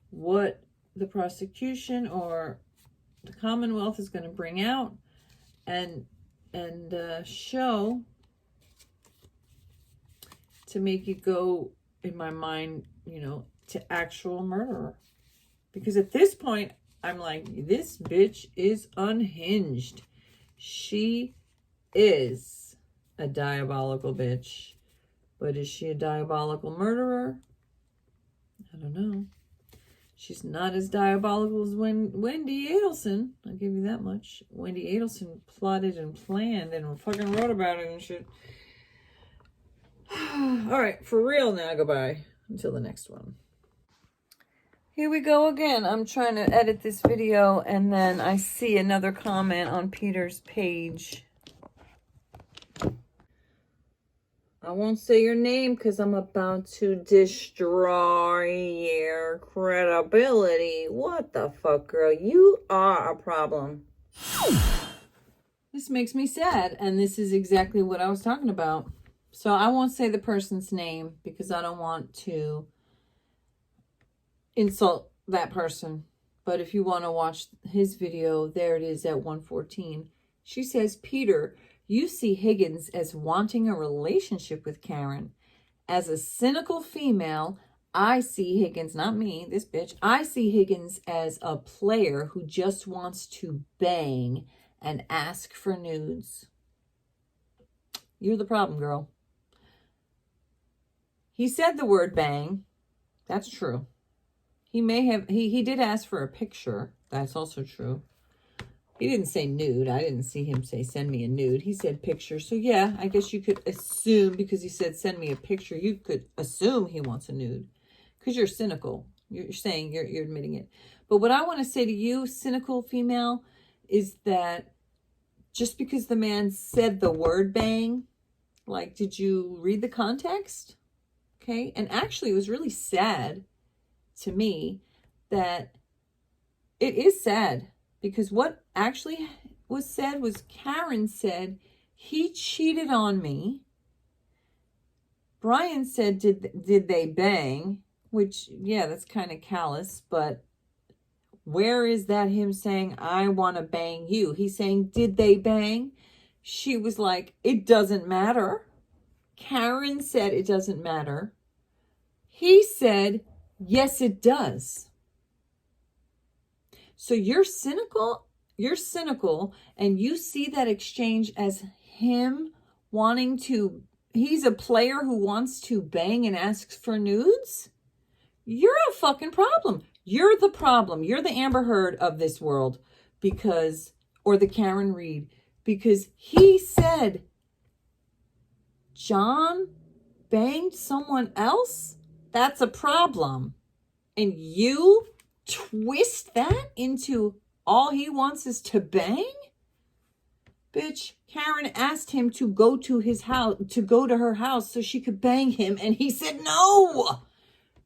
what the prosecution or the Commonwealth is going to bring out and show to make it go, in my mind, to actual murder. Because at this point, I'm like, this bitch is unhinged. She is a diabolical bitch. But is she a diabolical murderer? I don't know. She's not as diabolical as Wendy Adelson. I'll give you that much. Wendy Adelson plotted and planned and fucking wrote about it and shit. All right, for real now, goodbye. Until the next one. Here we go again. I'm trying to edit this video and then I see another comment on Peter's page. I won't say your name because I'm about to destroy your credibility. What the fuck, girl? You are a problem. This makes me sad, and this is exactly what I was talking about. So I won't say the person's name because I don't want to insult that person. But if you want to watch his video, there it is at 1:14. She says, Peter, you see Higgins as wanting a relationship with Karen. As a cynical female, I see Higgins, not me, this bitch. I see Higgins as a player who just wants to bang and ask for nudes. You're the problem, girl. He said the word bang. That's true. He may have, he did ask for a picture. That's also true. He didn't say nude. I didn't see him say, send me a nude. He said picture. So yeah, I guess you could assume, because he said, send me a picture, you could assume he wants a nude. Because you're cynical. You're saying, you're admitting it. But what I want to say to you, cynical female, is that just because the man said the word bang, like, did you read the context? Okay. And actually, it was really sad to me that it is sad. Because what actually was said was Karen said, he cheated on me Brian said, did they bang? Which, yeah, that's kind of callous, but where is that him saying, I want to bang you? He's saying, did they bang? She was like, it doesn't matter. Karen said it doesn't matter. He said, yes, it does. So you're cynical, and you see that exchange as him wanting to, he's a player who wants to bang and asks for nudes? You're a fucking problem. You're the problem. You're the Amber Heard of this world because, or the Karen Read, because he said John banged someone else. That's a problem. And you twist that into all he wants is to bang? Bitch, Karen asked him to go to his house, to go to her house so she could bang him, and he said no.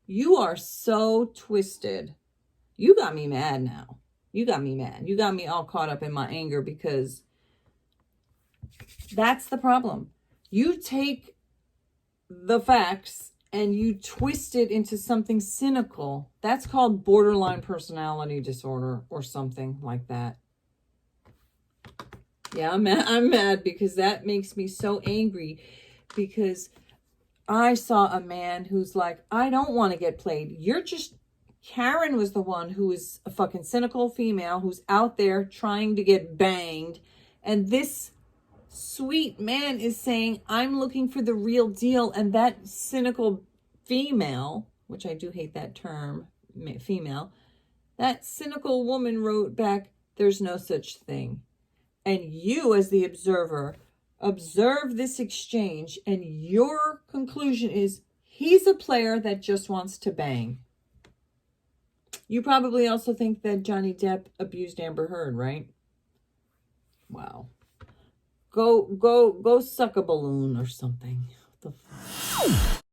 You are so twisted. You got me mad now. You got me mad. You got me all caught up in my anger because that's the problem. You take the facts and you twist it into something cynical. That's called borderline personality disorder or something like that. Yeah, I'm mad because that makes me so angry because I saw a man who's like, I don't want to get played. Karen was the one who is a fucking cynical female who's out there trying to get banged. And this sweet man is saying, I'm looking for the real deal. And that cynical female, which I do hate that term, female, that cynical woman wrote back, there's no such thing. And you, as the observer, observe this exchange, and your conclusion is he's a player that just wants to bang. You probably also think that Johnny Depp abused Amber Heard, right? Wow. Go suck a balloon or something. What the fuck?